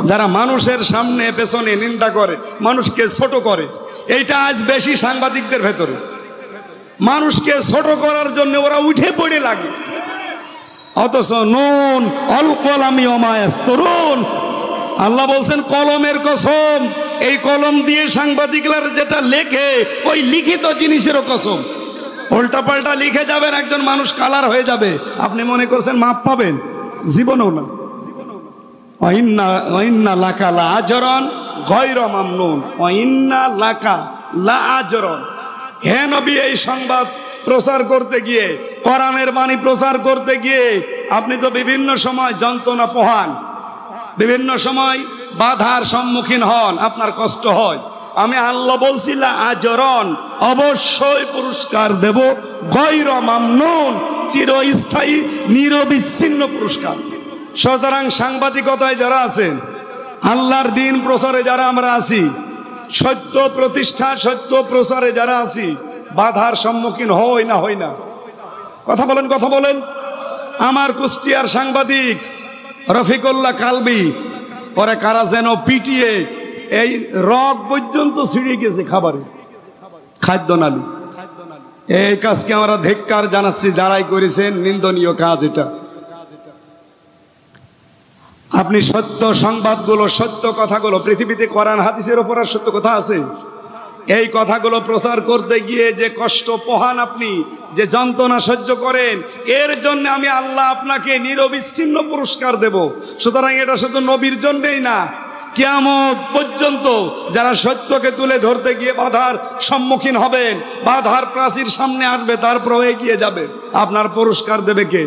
যারা মানুষের সামনে পেছনে নিন্দা করে, মানুষকে ছোট করে, এইটা আজ বেশি সাংবাদিকদের ভেতরে। মানুষকে ছোট করার জন্য ওরা উঠে পড়ে লাগে, অথচ নুন অল কলামি ওমা ইয়াসতুরুন, আল্লাহ বলছেন কলমের কসম, এই কলম দিয়ে সাংবাদিকরা যেটা লেখে ওই লিখিত জিনিসেরও কসম। উল্টা পাল্টা লিখে যাবেন, একজন মানুষ কালার হয়ে যাবে, আপনি মনে করছেন মাপ পাবেন, জীবনেও না। ওয়াইন্না লাকা লা আজরান গায়রা মামনুন, ওয়াইন্না লাকা লা আজরান। হে নবী, এই সংবাদ প্রচার করতে গিয়ে, কোরআনের বাণী প্রচার করতে গিয়ে আপনি তো বিভিন্ন সময় যন্ত্রণা পোহান, বিভিন্ন সময় বাধার সম্মুখীন হন, আপনার কষ্ট হয়। আমি আল্লাহ বলছি লা আজরান, অবশ্যই পুরস্কার দেব, গায়রা মামনুন, চিরস্থায়ী নিরবিচ্ছিন্ন পুরস্কার। সুতরাং সাংবাদিকতায় যারা আছেন, আল্লাহর দিন প্রচারে যারা আমরা আছি, সত্য প্রতিষ্ঠা সত্য প্রচারে যারা আছি, বাধার সম্মুখীন হই না হই না? কথা বলেন, কথা বলেন। আমার কুষ্টিয়ার সাংবাদিক রফিকুল্লাহ কালবি, পরে কারা যেন পিটিয়ে এই রগ পর্যন্ত ছিঁড়ে গেছে খাবারে, খাদ্য নালী। এই কাজকে আমরা ধিক্কার জানাচ্ছি, যারাই করেছেন, নিন্দনীয় কাজ এটা। আপনি সত্য সংবাদগুলো, সত্য কথাগুলো, পৃথিবীতে কোরআন হাদিসের ওপর আর সত্য কথা আছে, এই কথাগুলো প্রচার করতে গিয়ে যে কষ্ট পোহান আপনি, যে যন্ত্রণা সহ্য করেন, এর জন্য আমি আল্লাহ আপনাকে নিরবিচ্ছিন্ন পুরস্কার দেব। সুতরাং এটা শুধু নবীর জন্যই না, কিয়ামত পর্যন্ত যারা সত্যকে তুলে ধরতে গিয়ে বাধার সম্মুখীন হবেন, বাধার প্রাচীর সামনে আসবে, তারপরেও এগিয়ে যাবে, আপনার পুরস্কার দেবে কে?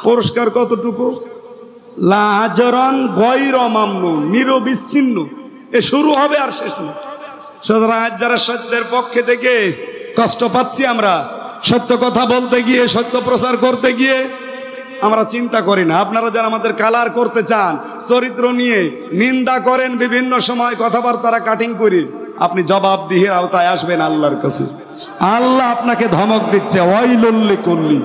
পুরস্কার কতটুকু? লা আজরান গায়রা মামনুন, নিরবিচ্ছিন্ন। এ শুরু হবে আর শেষ নেই। সুতরাং আজ যারা সত্যের পক্ষে থেকে কষ্ট পাচ্ছি, আমরা সত্য কথা বলতে গিয়ে, সত্য প্রচার করতে গিয়ে আমরা চিন্তা করি না। আপনারা যারা আমাদের কালার করতে চান, চরিত্র নিয়ে নিন্দা করেন, বিভিন্ন সময় কথাবার্তারা কাটিং করি, আপনি জবাবদিহির আওতায় আসবেন আল্লাহর কাছে। আল্লাহ আপনাকে ধমক দিচ্ছে, ওয়াইলুল লিকুল্লি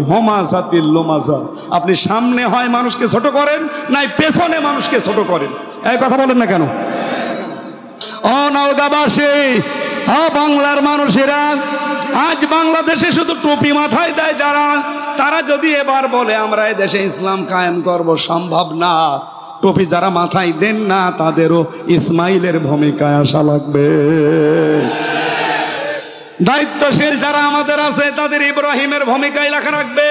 হুমাযাতিল লুমাযা। আপনি সামনে হয় মানুষকে ছোট করেন, নাই পেছনে মানুষকে ছোট করেন। এই কথা বলেন না কেন? ও নওগাঁবাসী, ও বাংলার মানুষেরা, আজ বাংলাদেশে শুধু টুপি মাথায় দেয় যারা, তারা যদি এবার বলে আমরা এই দেশে ইসলাম কায়েম করব, সম্ভব না। টুপি যারা মাথায় দেন না, তাদেরও ইসমাইলের ভূমিকায় আসা লাগবে। দায়িত্বশীল যারা আমাদের আছে, তাদের ইব্রাহিমের ভূমিকায় লেখা রাখবে।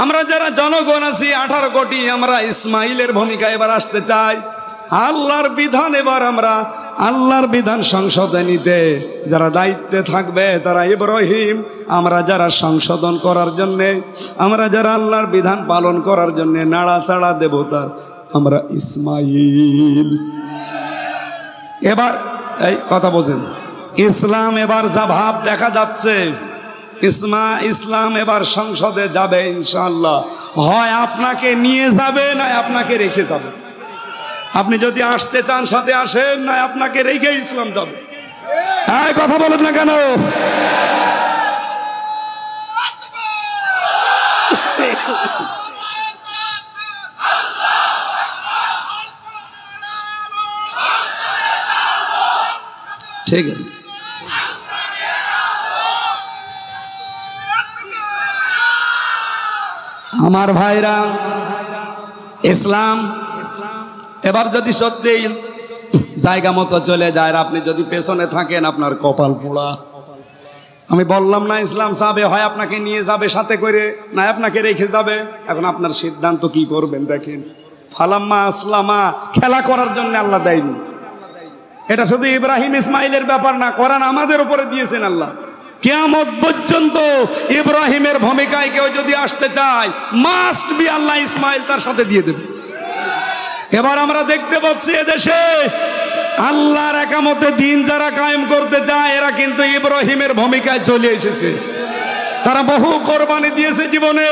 আমরা যারা জনগণ আছি 18 কোটি, আমরা ইসমাইলের ভূমিকায় এবার আসতে চাই। আল্লাহর বিধান এবার আমরা আল্লাহর বিধান সংশোধন নিতে যারা দায়িত্বে থাকবে, তারা ইব্রাহিম। আমরা যারা সংশোধন করার জন্যে, আমরা যারা আল্লাহর বিধান পালন করার জন্যে নাড়াচাড়া দেবতা, আমরা ইসমাইল। এবার এই কথা বোঝেন, ইসলাম এবার যা ভাব দেখা যাচ্ছে, ইসলাম এবার সংসদে যাবে ইনশাআল্লাহ। হয় আপনাকে নিয়ে যাবে, না আপনাকে রেখে যাবে। আপনি যদি আসতে চান সাথে আসেন, না আপনাকে রেখে ইসলাম যাবে। হ্যাঁ, কথা বলেন না কেন? ঠিক আছে, আমার ভাইরা, ইসলাম এবার যদি সত্যি জায়গা মতো চলে যায়, আপনি যদি পেছনে থাকেন, আপনার কপাল পোড়া। আমি বললাম না, ইসলাম যাবে, হয় আপনাকে নিয়ে যাবে সাথে করে, না আপনাকে রেখে যাবে। এখন আপনার সিদ্ধান্ত কি করবেন দেখেন। ফালাম্মা আসলামা, খেলা করার জন্য আল্লাহ দেয়নি। এটা শুধু ইব্রাহিম ইসমাইলের ব্যাপার না, কোরআন আমাদের উপরে দিয়েছেন আল্লাহ। কিয়ামত পর্যন্ত ইব্রাহিমের ভূমিকায় কেউ যদি আসতে চায়, মাস্ট বি আল্লাহ ইসমাইল তার সাথে দিয়ে দেবে। এবার আমরা দেখতে পাচ্ছি এদেশে আল্লাহর একামতে দিন যারা কায়েম করতে চায়, এরা কিন্তু ইব্রাহিমের ভূমিকায় চলে এসেছে। তারা বহু কোরবানি দিয়েছে জীবনে,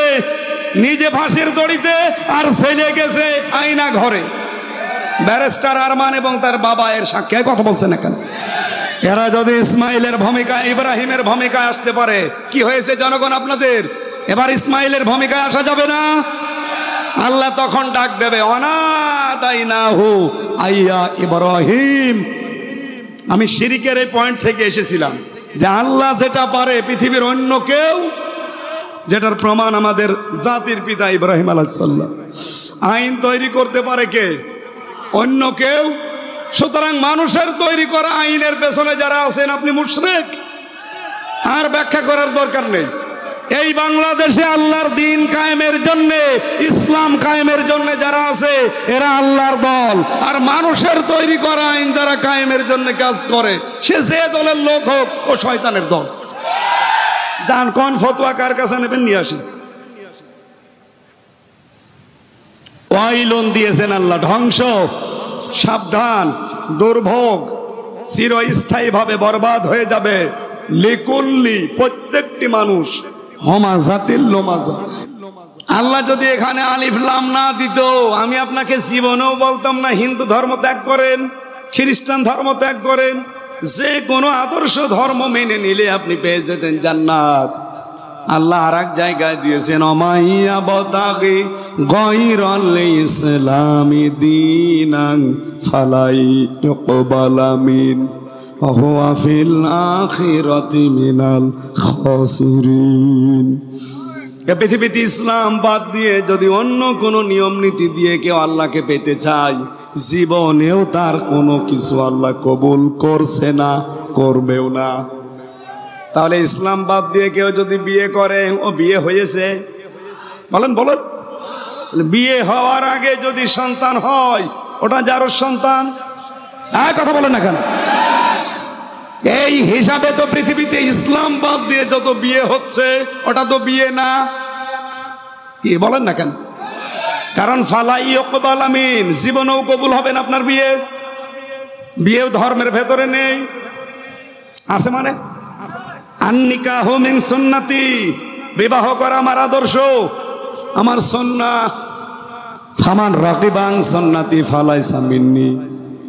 নিজে ফাঁসির দড়িতে, আর ছেলে গেছে আয়না ঘরে। ব্যারিস্টার আরমান এবং তার বাবা এর সাক্ষী। কথা বলছেন না কেন? এরা যদি ইসমাইলের ভূমিকায়, ইব্রাহিমের ভূমিকায় আসতে পারে, কি হয়েছে জনগণ আপনাদের? এবার ইসমাইলের ভূমিকায় আসা যাবে না? আল্লাহ তখন ডাক দেবে, অনাদাইনাহু আইয়া ইব্রাহিম। আমি শিরিকের এই পয়েন্ট থেকে এসেছিলাম যে আল্লাহ যেটা পারে পৃথিবীর অন্য কেউ, যেটার প্রমাণ আমাদের জাতির পিতা ইব্রাহিম আলাইহিস সালাম। আইন তৈরি করতে পারে কে? অন্য কেউ। সুতরাং মানুষের তৈরি করা আইনের পেছনে যারা আছেন আপনি মুশরিক, আর ব্যাখ্যা করার দরকার নেই। এই বাংলাদেশে আল্লাহর দিন কায়েমের জন্য, ইসলাম কায়েমের জন্য যারা আছে এরা আল্লাহর দল, আর মানুষের তৈরি করা আইন যারা কায়েমের জন্য কাজ করে সে যে দলের লোক হোক ও শয়তানের দল। যান কোন ফতোয়া কার কাছে নেবেন নিয়ে আসেন। ওয়াইলুন দিয়েছেন আল্লাহ, ধ্বংস, সাবধান, দুর্ভোগ, চিরস্থায়ীভাবে বরবাদ হয়ে যাবে। লিকুল্লি, প্রত্যেকটি মানুষ, হমাজাতিল লোমাজা। আল্লাহ যদি এখানে আলিফ লাম না দিত আমি আপনাকে জীবনেও বলতাম না হিন্দু ধর্ম ত্যাগ করেন, খ্রিস্টান ধর্ম ত্যাগ করেন, যে কোনো আদর্শ ধর্ম মেনে নিলে আপনি পেয়ে যেতেন জান্নাত। আল্লাহ আর এক জায়গায় দিয়েছেন, অমাইয়া বতাগি গায়রাল ইসলামি দীনান ফালাই ইউকবালা মিন হুয়া ফিল আখিরাতি মিনাল খাসিরিন। এ পৃথিবীতে ইসলাম বাদ দিয়ে যদি অন্য কোনো নিয়ম নীতি দিয়ে কেউ আল্লাহকে পেতে চায়, জীবনেও তার কোনো কিছু আল্লাহ কবুল করছে না, করবেও না। তাহলে ইসলাম বাদ দিয়ে কেউ যদি বিয়ে করে, ও বিয়ে হয়েছে? বলেন বলেন। বিয়ে হওয়ার আগে যদি সন্তান হয় ওটা যার সন্তান? কথা বলেন না কেন? এই হিসাবে তো পৃথিবীতে ইসলাম বাদ দিয়ে যত বিয়ে হচ্ছে ওটা তো বিয়ে না, কি বলেন না কেন? কারণ ফালাই ইউকবালা মিন, জীবনেও কবুল হবে না আপনার বিয়ে। বিয়েও ধর্মের ভেতরে নেই, আছে মানে আন-নিকাহু মিন সুন্নতি, বিবাহ করা আমার আদর্শ, আমার সুন্নাহ। ফামান রাকিবান সুন্নতি ফালাইসা মিন্নি,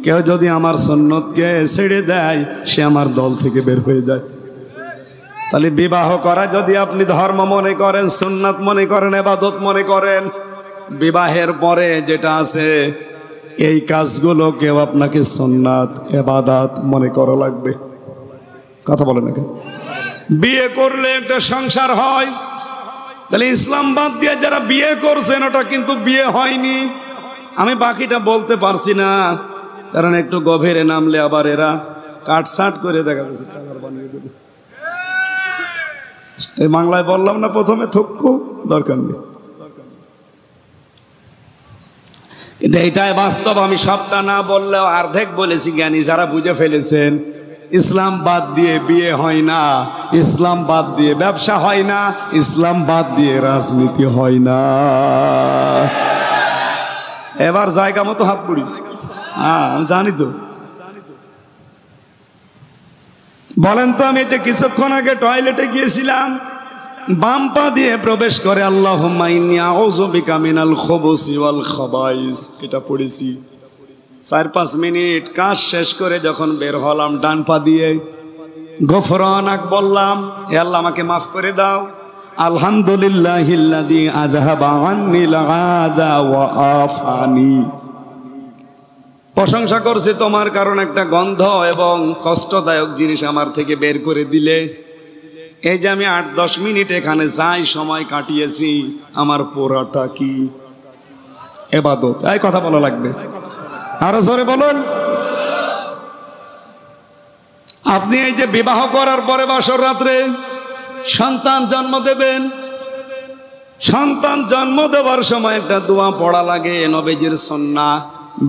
কেউ যদি আমার সুন্নতকে ছেড়ে দেয় সে আমার দল থেকে বের হয়ে যায়। তাহলে বিবাহ করা যদি আপনি ধর্ম মনে করেন, সুন্নাত মনে করেন, ইবাদত মনে করেন, বিবাহের পরে যেটা আছে এই কাজগুলোকেও আপনাকে সুন্নাত ইবাদত মনে করা লাগবে। কথা বলেন না কেন? বিয়ে করলে একটা সংসার হয়, তাহলে ইসলাম বাদ দিয়ে যারা বিয়ে করছেন ওটা কিন্তু বিয়ে হয়নি। আমি বাকিটা বলতে পারছি না কারণ একটু গভীরে নামলে আবার এরা কাটসাট করে দেখা যাচ্ছে টাকার বানিয়ে দেবে। এই বাংলায় বললাম না প্রথমে, থক্কু দরকার নেই, কিন্তু এইটাই বাস্তব। আমি সবটা না বললেও অর্ধেক বলেছি। জ্ঞানী যারা বুঝে ফেলেছেন ইসলাম বাদ দিয়ে বিয়ে হয় না, ইসলাম বাদ দিয়ে ব্যবসা হয় না, ইসলাম বাদ দিয়ে রাজনীতি হয় না। এবার জায়গা মতো হাত পড়িয়েছি। হ্যাঁ আমি জানি তো। বলেন তো, আমি এটা কিছুক্ষণ আগে টয়লেটে গিয়েছিলাম, বাম পা দিয়ে প্রবেশ করে আল্লাহুম্মা ইন্নী আউযু বিকা মিনাল খুবুসি ওয়াল খাবাইস, এটা পড়েছি। 4-5 মিনিট কাজ শেষ করে যখন বের হলাম ডান পা দিয়ে গফরানাক বললাম, হে আল্লাহ আমাকে মাফ করে দাও। আলহামদুলিল্লাহিল্লাযী আযহাবা আন্নিল আযা ওয়া আফানি, প্রশংসা করছে তোমার কারণ একটা গন্ধ এবং কষ্টদায়ক জিনিস আমার থেকে বের করে দিলে। এই যে আমি 8-10 মিনিট এখানে যাই সময় কাটিয়েছি, আমার পুরাটা কি ইবাদত। এই কথা বলা লাগবে, আরো জোরে বলুন। আপনি এই যে বিবাহ করার পরে বাসর রাত্রে সন্তান জন্ম দেবেন, সন্তান জন্ম দেওয়ার সময় একটা দোয়া পড়া লাগে, নবীজির সুন্নাহ,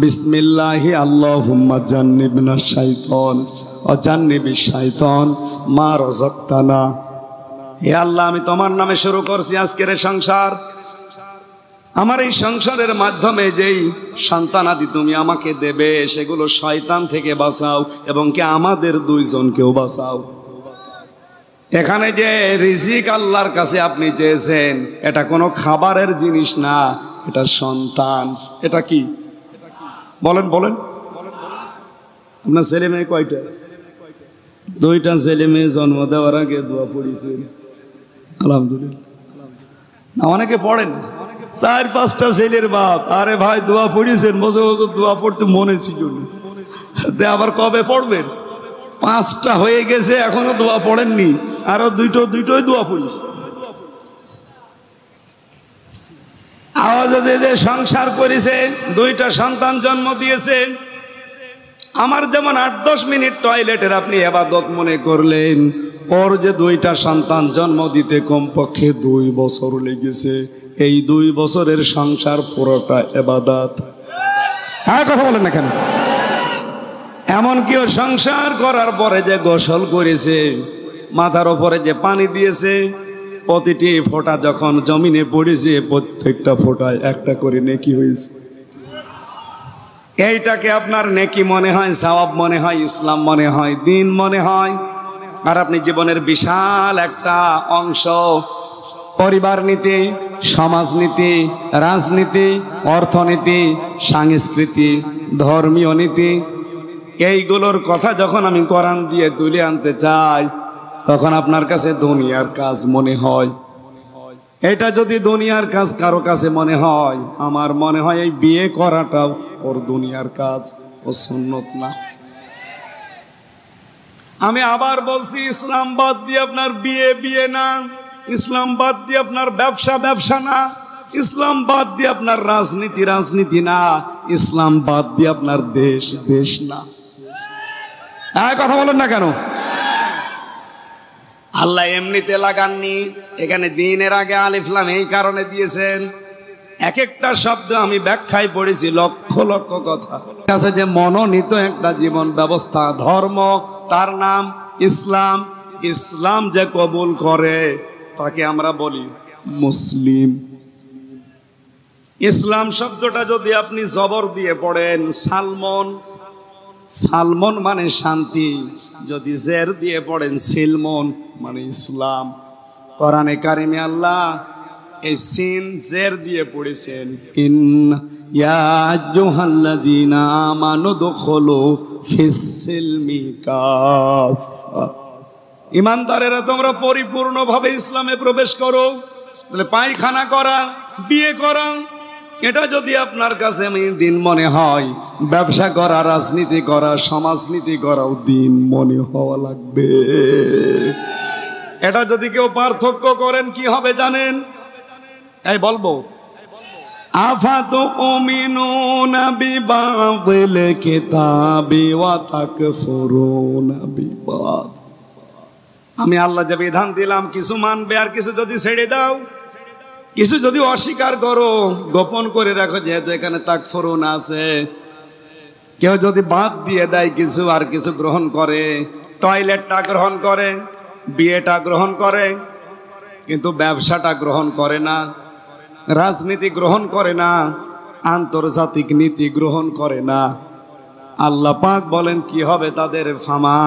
বিসমিল্লাহি আল্লাহুম্মা জান্নিবনাশ শাইতান ওয়া জান্নিবিশ শাইতান মা রাযাকতানা। হে আল্লাহ, আমি তোমার নামে শুরু করছি আজকের সংসার। আমার এই সংসারের মাধ্যমে যেই সন্তানাদি তুমি আমাকে দেবে সেগুলো শয়তান থেকে বাঁচাও এবং কি আমাদের দুইজনকেও বাঁচাও। এখানে যে রিজিক আল্লাহর কাছে আপনি চেয়েছেন এটা কোনো খাবারের জিনিস না, এটা সন্তান। এটা কি বলেন বলেন? আপনার ছেলে মেয়ে কয়টা? 2টা ছেলে মেয়ে জন্ম দেওয়ার আগে দোয়া পড়েছেন আলহামদুলিল্লাহ। না অনেকে পড়েন, 4-5টা ছেলের বাপ। আরে ভাই দোয়া পড়িয়েছেন, বছর বছর দোয়া পড়তে মনে ছিল না, আবার কবে পড়বেন? 5টা হয়ে গেছে এখনো দোয়া পড়েননি, আরো দুটোই দোয়া পড়িস। আওয়াজ যে সংসার করেছে, 2টা সন্তান জন্ম দিয়েছে। আমার যেমন 8-10 মিনিট টয়লেটের আপনি ইবাদত মনে করলেন, ওর যে 2টা সন্তান জন্ম দিতে কমপক্ষে 2 বছর লেগেছে। এই 2 বছরের সংসার পুরোটা ইবাদত। হ্যাঁ, কথা বলেন না কেন? এমনকি ও সংসার করার পরে যে গোসল করেছে, মাথার ওপরে যে পানি দিয়েছে, প্রতিটি ফোঁটা যখন জমিনে পড়েছে, প্রত্যেকটা ফোঁটায় একটা করে নেকি হয়েছে। এইটাকে আপনার নেকি মনে হয়, সওয়াব মনে হয়, ইসলাম মনে হয়, দ্বীন মনে হয়। আর আপনি জীবনের বিশাল একটা অংশ পরিবার নীতি, সমাজনীতি, রাজনীতি, অর্থনীতি, সংস্কৃতি, ধর্মীয় নীতি, এইগুলোর কথা যখন আমি কোরআন দিয়ে তুলে আনতে চাই, তখন আপনার কাছে দুনিয়ার কাজ মনে হয়। এটা যদি দুনিয়ার কাজ কারো কাছে মনে হয়, আমার মনে হয় এই বিয়ে করাটাও ওর দুনিয়ার কাজ, ও সুন্নত না। আমি আবার বলছি, ইসলাম বাদ দিয়ে আপনার বিয়ে না, ইসলাম বাদ দিয়ে আপনার ব্যবসা না, ইসলাম বাদ দিয়ে আপনার রাজনীতি না, ইসলাম বাদ দিয়ে আপনার দেশ না। কথা বলেন না কেন? আল্লাহ এমনিতে লাগাননি, এখানে দ্বীনের আগে আলিফ লাম এই কারণে দিয়েছেন। এক একটা শব্দ আমি ব্যাখ্যায় পড়েছি, লক্ষ লক্ষ কথা আছে যে মনোনীত একটা জীবন ব্যবস্থা, ধর্ম, তার নাম ইসলাম। ইসলাম যে কবুল করে তাকে আমরা বলি মুসলিম। ইসলাম শব্দটা যদি আপনি জবর দিয়ে পড়েন, সালমন মানে শান্তি, যদি জের দিয়ে পড়েন সিলমন মানে ইসলাম। কোরআনে কারিমে আল্লাহ এই সিন জের দিয়ে পড়েছেন, ইয়া আইয়ুহাল্লাযীনা আমানু দুখুলু ফিস-সিলমি কাফা। ঈমানদারেরা তোমরা পরিপূর্ণভাবে ইসলামে প্রবেশ করো। তাহলে পায়খানা করা, বিয়ে করা, এটা যদি আপনার কাছে দিন মনে হয়, ব্যবসা করা, রাজনীতি করা, সমাজনীতি করাও দিন মনে হওয়া লাগবে। এটা যদি কেউ পার্থক্য করেন কি হবে জানেন? এই বলবো, আফাতুমিনুনা বিবাযিল কিতাবি ওয়া তাকফুরুনা বিবাদ। আমি আল্লাহ যে বিধান দিলাম কিছু মানবে আর কিছু যদি ছেড়ে দাও, কিছু যদি অস্বীকার করো, গোপন করে রাখো, যেহেতু এখানে তাকফুরুন আছে, কেউ যদি বাদ দিয়ে দেয় কিছু আর কিছু গ্রহণ করে, টয়লেটটা গ্রহণ করে, বিয়েটা গ্রহণ করে, কিন্তু ব্যবসাটা গ্রহণ করে না, রাজনীতি গ্রহণ করে না, আন্তর্জাতিক নীতি গ্রহণ করে না, আল্লাহ পাক বলেন কি হবে তাদের? ফামা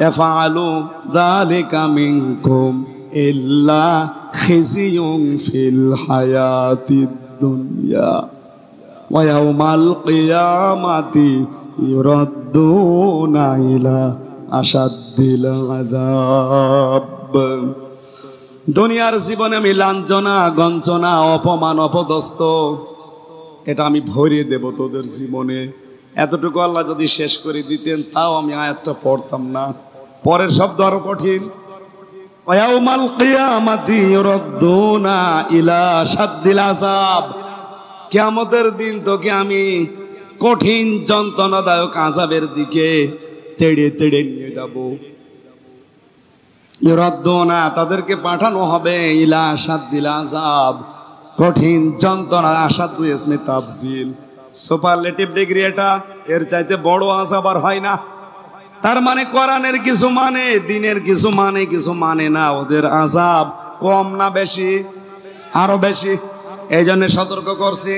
ইয়াফআলু যালিকা মিনকুম ইল্লা খিজিয়ুন ফিল হায়াতিদ দুনিয়া ওয়া ইয়াউমাল কিয়ামাতি ইউরাদ্দুনা ইলা আশাদ্দিল আযাব। দুনিয়ার জীবনে আমি লাঞ্ছনা, গঞ্জনা, অপমান, অপদস্থ, এটা আমি ভরিয়ে দেব তোদের জীবনে। এতটুকু আল্লাহ যদি শেষ করে দিতেন, তাও আমি আয়াতটা পড়তাম না। পরের শব্দ আরো কঠিন, ওয়াউমাল কিয়ামাতি ইউরাদ্দুনা ইলা আশাদ্দিল আযাব। কিয়ামতের দিন তোকে আমি কঠিন যন্ত্রণাদায়ক আযাবের দিকে তেড়ে তেড়ে নিয়ে যাব। ইউরাদ্দুনা, তাদেরকে পাঠানো হবে, ইলা আশাদ্দিল আযাব, কঠিন যন্ত্রণা। আশাদ্দু ইসমে তাফজিল, সুপারলেটিভ ডিগ্রি এটা, এর চাইতে বড় আযাব আর হয় না। তার মানে কোরআনের কিছু মানে, দ্বীনের কিছু মানে, কিছু মানে না। ওদের আযাব কম না বেশি? আরো বেশি। এই জন্য সতর্ক করছি,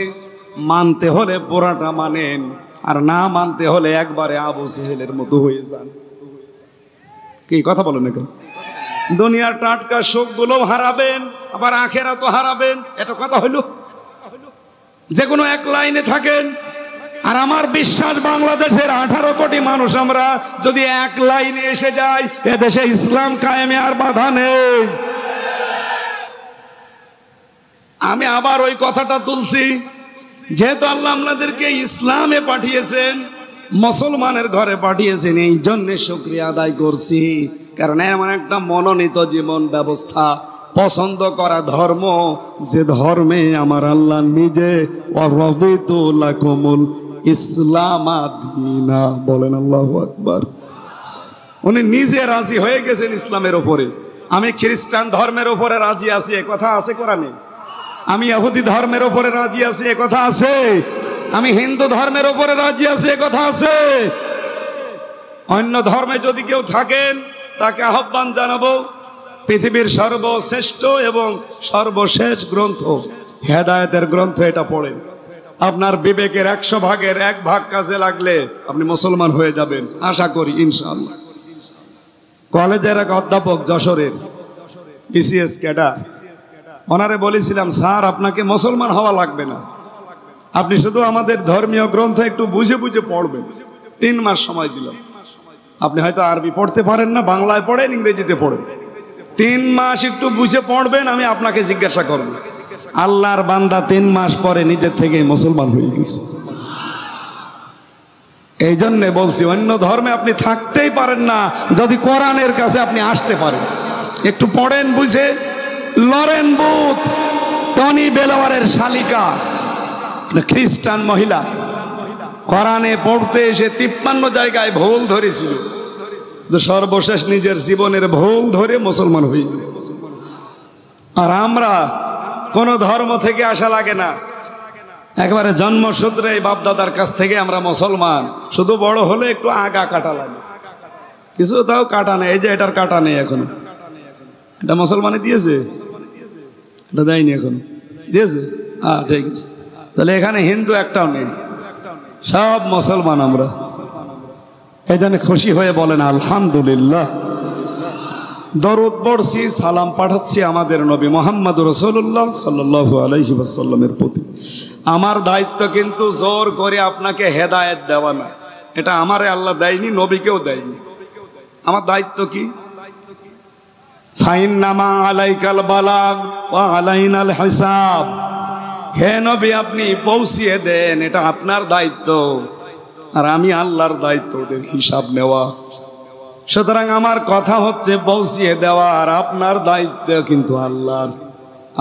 মানতে হলে পুরাটা মানেন, আর না মানতে হলে একবারে আবু জেহেলের মতো হয়ে যান। কি কথা বলেন না কেন? দুনিয়ার টাটকা সুখগুলো হারাবেন, আবার আখিরাতও হারাবেন, এটা কথা হইল? যে কোনো এক লাইনে থাকেন। আর আমার বিশ্বাস, বাংলাদেশের 18 কোটি মানুষ আমরা যদি এক লাইনে এসে যাই, এদেশে ইসলাম কায়েমে আর বাধা নেই। আমি আবার ওই কথাটা তুলছি, যেহেতু আল্লাহ আপনাদেরকে ইসলামে পাঠিয়েছেন, মুসলমানের ঘরে পাঠিয়েছেন, এই জন্য শুকরিয়া আদায় করছি। কারণ এমন একটা মনোনীত জীবন ব্যবস্থা, পছন্দ করা ধর্ম, যে ধর্মে আমার আল্লাহ নিজে ওয়ারাদিতু লাকুমুল ইসলাম দীনা, বলেন আল্লাহু আকবার। উনি নিজে রাজি হয়ে গেছেন ইসলামের উপরে। আমি খ্রিস্টান ধর্মের উপরে রাজি আছি, এ কথা আছে কোরআনে। আমি ইহুদি ধর্মের উপরে রাজি আছি, এ কথা আছে। আমি হিন্দু ধর্মের উপরে রাজি আছি, এ কথা আছে। অন্য ধর্মে যদি কেউ থাকেন তাকে আহ্বান জানাবো, পৃথিবীর সর্বশ্রেষ্ঠ এবং সর্বশেষ গ্রন্থ হেদায়েতের গ্রন্থ, এটা পড়েন। আপনার বিবেকের 100 ভাগের 1 ভাগ কাজে লাগলে আপনি মুসলমান হয়ে যাবেন, আশা করি ইনশাআল্লাহ। কলেজের এক অধ্যাপক, যশোরের বিসিএস ক্যাডার, ওনারে বলেছিলাম, স্যার আপনাকে মুসলমান হওয়া লাগবে না, আপনি শুধু আমাদের ধর্মীয় গ্রন্থ একটু বুঝে বুঝে পড়বেন। 3 মাস সময় দিলাম। আপনি হয়তো আরবি পড়তে পারেন না, বাংলায় পড়েন, ইংরেজিতে পড়েন, 3 মাস একটু বুঝে পড়বেন, আমি আপনাকে জিজ্ঞাসা করব। আল্লাহর বান্দা 3 মাস পরে নিজের থেকেই মুসলমান হয়ে গেছে। এই জন্য বলছি, অন্য ধর্মে আপনি থাকতেই পারেন না যদি কোরআনের কাছে আপনি আসতে পারেন। একটু পড়েন বুঝে। লরেন বুথ, টনি বেলাওয়ারের শালিকা, খ্রিস্টান মহিলা, কোরআনে পড়তে এসে 53 জায়গায় ভুল ধরেছিল, সর্বশেষ নিজের জীবনের ভুল ধরে মুসলমান হয়ে গেছে। আর আমরা কোন ধর্ম থেকে আসা লাগে না, একবারে জন্মসূত্রে বাপদাদার কাছ থেকে আমরা মুসলমান। শুধু বড় হলে একটু আগা কাটা লাগে, কিছু তাও কাটা নেই। এই যে এটার কাটা নেই এখনো, এটা মুসলমানে দিয়েছে, এটা দেয়নি এখনো, দিয়েছে? ঠিক আছে, তাহলে এখানে হিন্দু একটাও নেই, সব মুসলমান আমরা। এই জন্য খুশি হয়ে বলেন আলহামদুলিল্লাহ। দরুদ পড়ছি, সালাম পাঠাচ্ছি আমাদের নবী মুহাম্মদ রাসূলুল্লাহ সাল্লাল্লাহু আলাইহি ওয়াসাল্লামের প্রতি। আমার দায়িত্ব কিন্তু জোর করে আপনাকে হেদায়েত দেওয়া না, এটা আমারে আল্লাহ দেয়নি, নবীকেও দেয়নি। আমার দায়িত্ব কি? ফাইন্নামা আলাইকাল বালাগ ওয়া আলাইনাল হিসাব। হে নবী, আপনি পৌঁছিয়ে দেন, এটা আপনার দায়িত্ব, আর আমি আল্লাহর দায়িত্ব ওদের হিসাব নেওয়া। সুতরাং আমার কথা হচ্ছে পৌঁছিয়ে দেওয়া, আর আপনার দায়িত্ব কিন্তু আল্লাহর।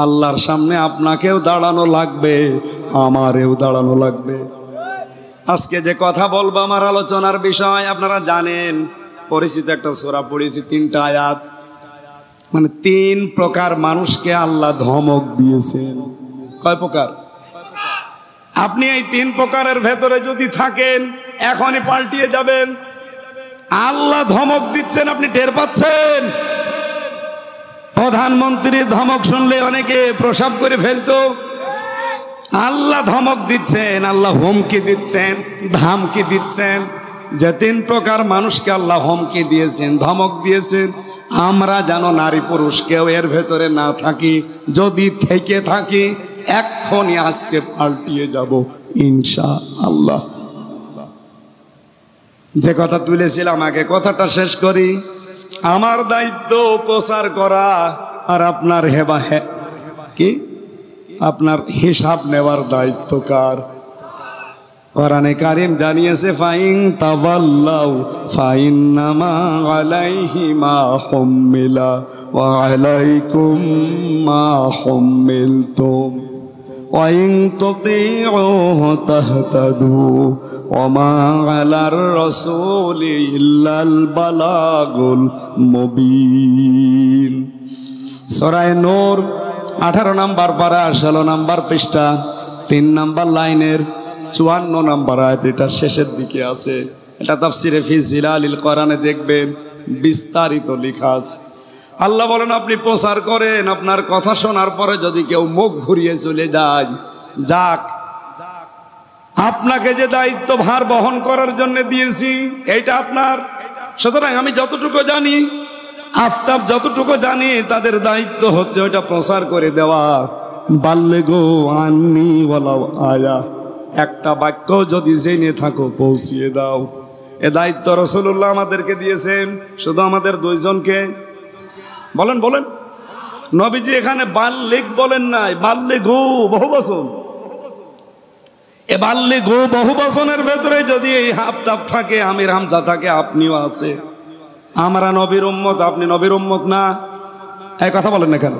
আল্লাহর সামনে আপনাকেও দাঁড়ানো লাগবে, আমারেও দাঁড়ানো লাগবে। আজকে যে কথা বলবো আমার আলোচনার বিষয়, আপনারা জানেন, পরিচিত একটা সূরা পড়েছি, 3টা আয়াত। মানে 3 প্রকার মানুষকে আল্লাহ ধমক দিয়েছেন। কয় প্রকার? আপনি এই 3 প্রকারের ভেতরে যদি থাকেন, এখনই পাল্টিয়ে যাবেন। আল্লাহ ধমক দিচ্ছেন, আপনি টের পাচ্ছেন? প্রধানমন্ত্রীর ধমক শুনলে অনেকে প্রসাব করে ফেলতো। আল্লাহ ধমক দিচ্ছেন, আল্লাহ হুমকি দিচ্ছেন, ধামকি দিচ্ছেন। যে 3 প্রকার মানুষকে আল্লাহ হুমকি দিয়েছেন, ধমক দিয়েছেন, আমরা যেন নারী পুরুষ কেউ এর ভেতরে না থাকি। যদি থেকে থাকি, এক্ষুনি আজকে পাল্টিয়ে যাব ইনশাআল্লাহ। যে কথা তুলেছিলাম আগে, কথাটা শেষ করি। আমার দায়িত্ব প্রচার করা, আর আপনার কি আপনার হিসাব নেওয়ার দায়িত্ব কার? কোরআনে কারীম জানিয়েছে, ফাইন তাওয়াল্লাউ ফাইন্নামা আলাইহি মা হুম্মিলা ওয়া আলাইকুম মা হুম্মিলতুম ওয়া ইন তুতিউহু তাহতাদু ওয়া মা আলার রাসূলি ইল্লাল বালাগুল মুবিন। সূরা নূর 18 নম্বর পারা 16 নম্বর পৃষ্ঠা 3 নম্বর লাইনের 54 নম্বর আয়াত, এটা শেষের দিকে আছে। এটা তাফসিরে ফি জিলালিল কোরআনে দেখবেন বিস্তারিত লেখা আছে। আল্লাহ বলেন, আপনি প্রচার করেন, আপনার কথা শোনার পরে যদি কেউ মুখ ঘুরিয়ে চলে যায়, যাক, আপনাকে যে দায়িত্ব ভার বহন করার জন্য দিয়েছি এইটা আপনার। সুতরাং আমি যতটুকু জানি, আফতাব যতটুকু জানি, তাদের দায়িত্ব হচ্ছে ওইটা প্রচার করে দেওয়া। বাল্লিগু আন্নি ওয়ালাউ আয়া, একটা বাক্য যদি জেনে থাকো পৌঁছিয়ে দাও। এ দায়িত্ব রাসূলুল্লাহ আমাদেরকে দিয়েছেন। শুধু আমাদের 2 জনকে? বলেন নবীজি এখানে বাল্লিক বলেন নাই, বাল্লিগু বহু বচন। এ বাল্লিগু বহু বচনের ভেতরে যদি এই হাফ তাপ থাকে, আমির হামজা থাকে, আপনিও আছে। আমরা নবীর উম্মত, আপনি নবীর উম্মত না, এই কথা বলেন না কেন?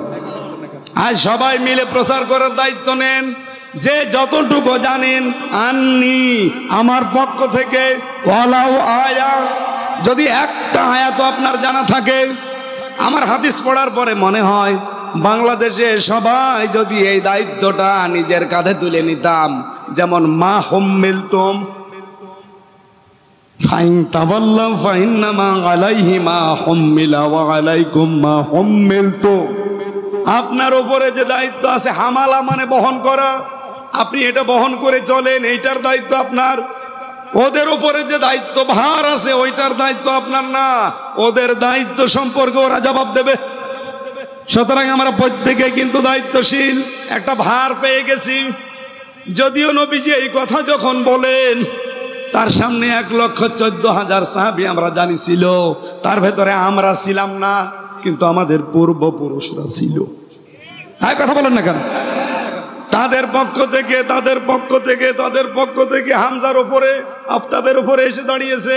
আজ সবাই মিলে প্রচার করার দায়িত্ব নেন, যে যতটুকু জানেন আননি আমার পক্ষ থেকে ওয়ালাউ আয়া, যদি একটা আয়াত আপনার জানা থাকে। আমার হাদিস পড়ার পরে মনে হয় বাংলাদেশে সবাই যদি এই দায়িত্বটা নিজের কাঁধে তুলে নিতাম, যেমন মা হুম্মিলতুম ফাইন তাওয়াল্লাউ ফাইন্নামা আলাইহি মা হুম্মিলা ওয়া আলাইকুম মা হুম্মিলতুম। আপনার উপরে যে দায়িত্ব আছে, হামালা মানে বহন করা, আপনি এটা বহন করে চলেন, এইটার দায়িত্ব আপনার। ওদের উপরে যে দায়িত্ব ভার আছে, ওইটার দায়িত্ব আপনার না, ওদের দায়িত্ব সম্পর্কে ওরা জবাব দেবে। সুতরাং আমরা প্রত্যেকে কিন্তু দায়িত্বশীল, একটা ভার পেয়ে গেছি। যদিও নবীজি এই কথা যখন বলেন, তার সামনে 1,14,000 সাহাবী আমরা জানি ছিল, তার ভেতরে আমরা ছিলাম না, কিন্তু আমাদের পূর্বপুরুষরা ছিল। হ্যাঁ, কথা বলেন না কেন? তাদের পক্ষ থেকে হামজার উপরে, আফতাবের উপরে এসে দাঁড়িয়েছে।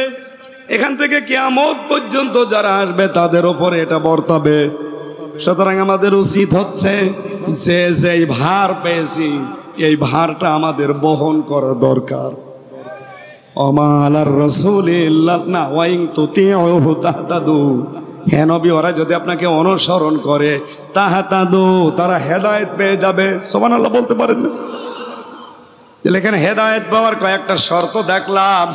এখান থেকে কিয়ামত পর্যন্ত যারা আসবে তাদের উপরে এটা বর্তাবে। সুতরাং আমাদের উচিত হচ্ছে যে যেই ভার পেয়েছি, এই ভারটা আমাদের বহন করা দরকার। ওমা আলার রাসূলি ইল্লা না ওয়াইন তুতিউহু তাহতাদু। হে নবী, ওরা যদি আপনাকে অনুসরণ করে, তাহতাদু, তারা হেদায়েত পেয়ে যাবে। সুবহানাল্লাহ বলতে পারেন না? এখানে হেদায়েত পাওয়ার কয়েকটা শর্ত দেখলাম।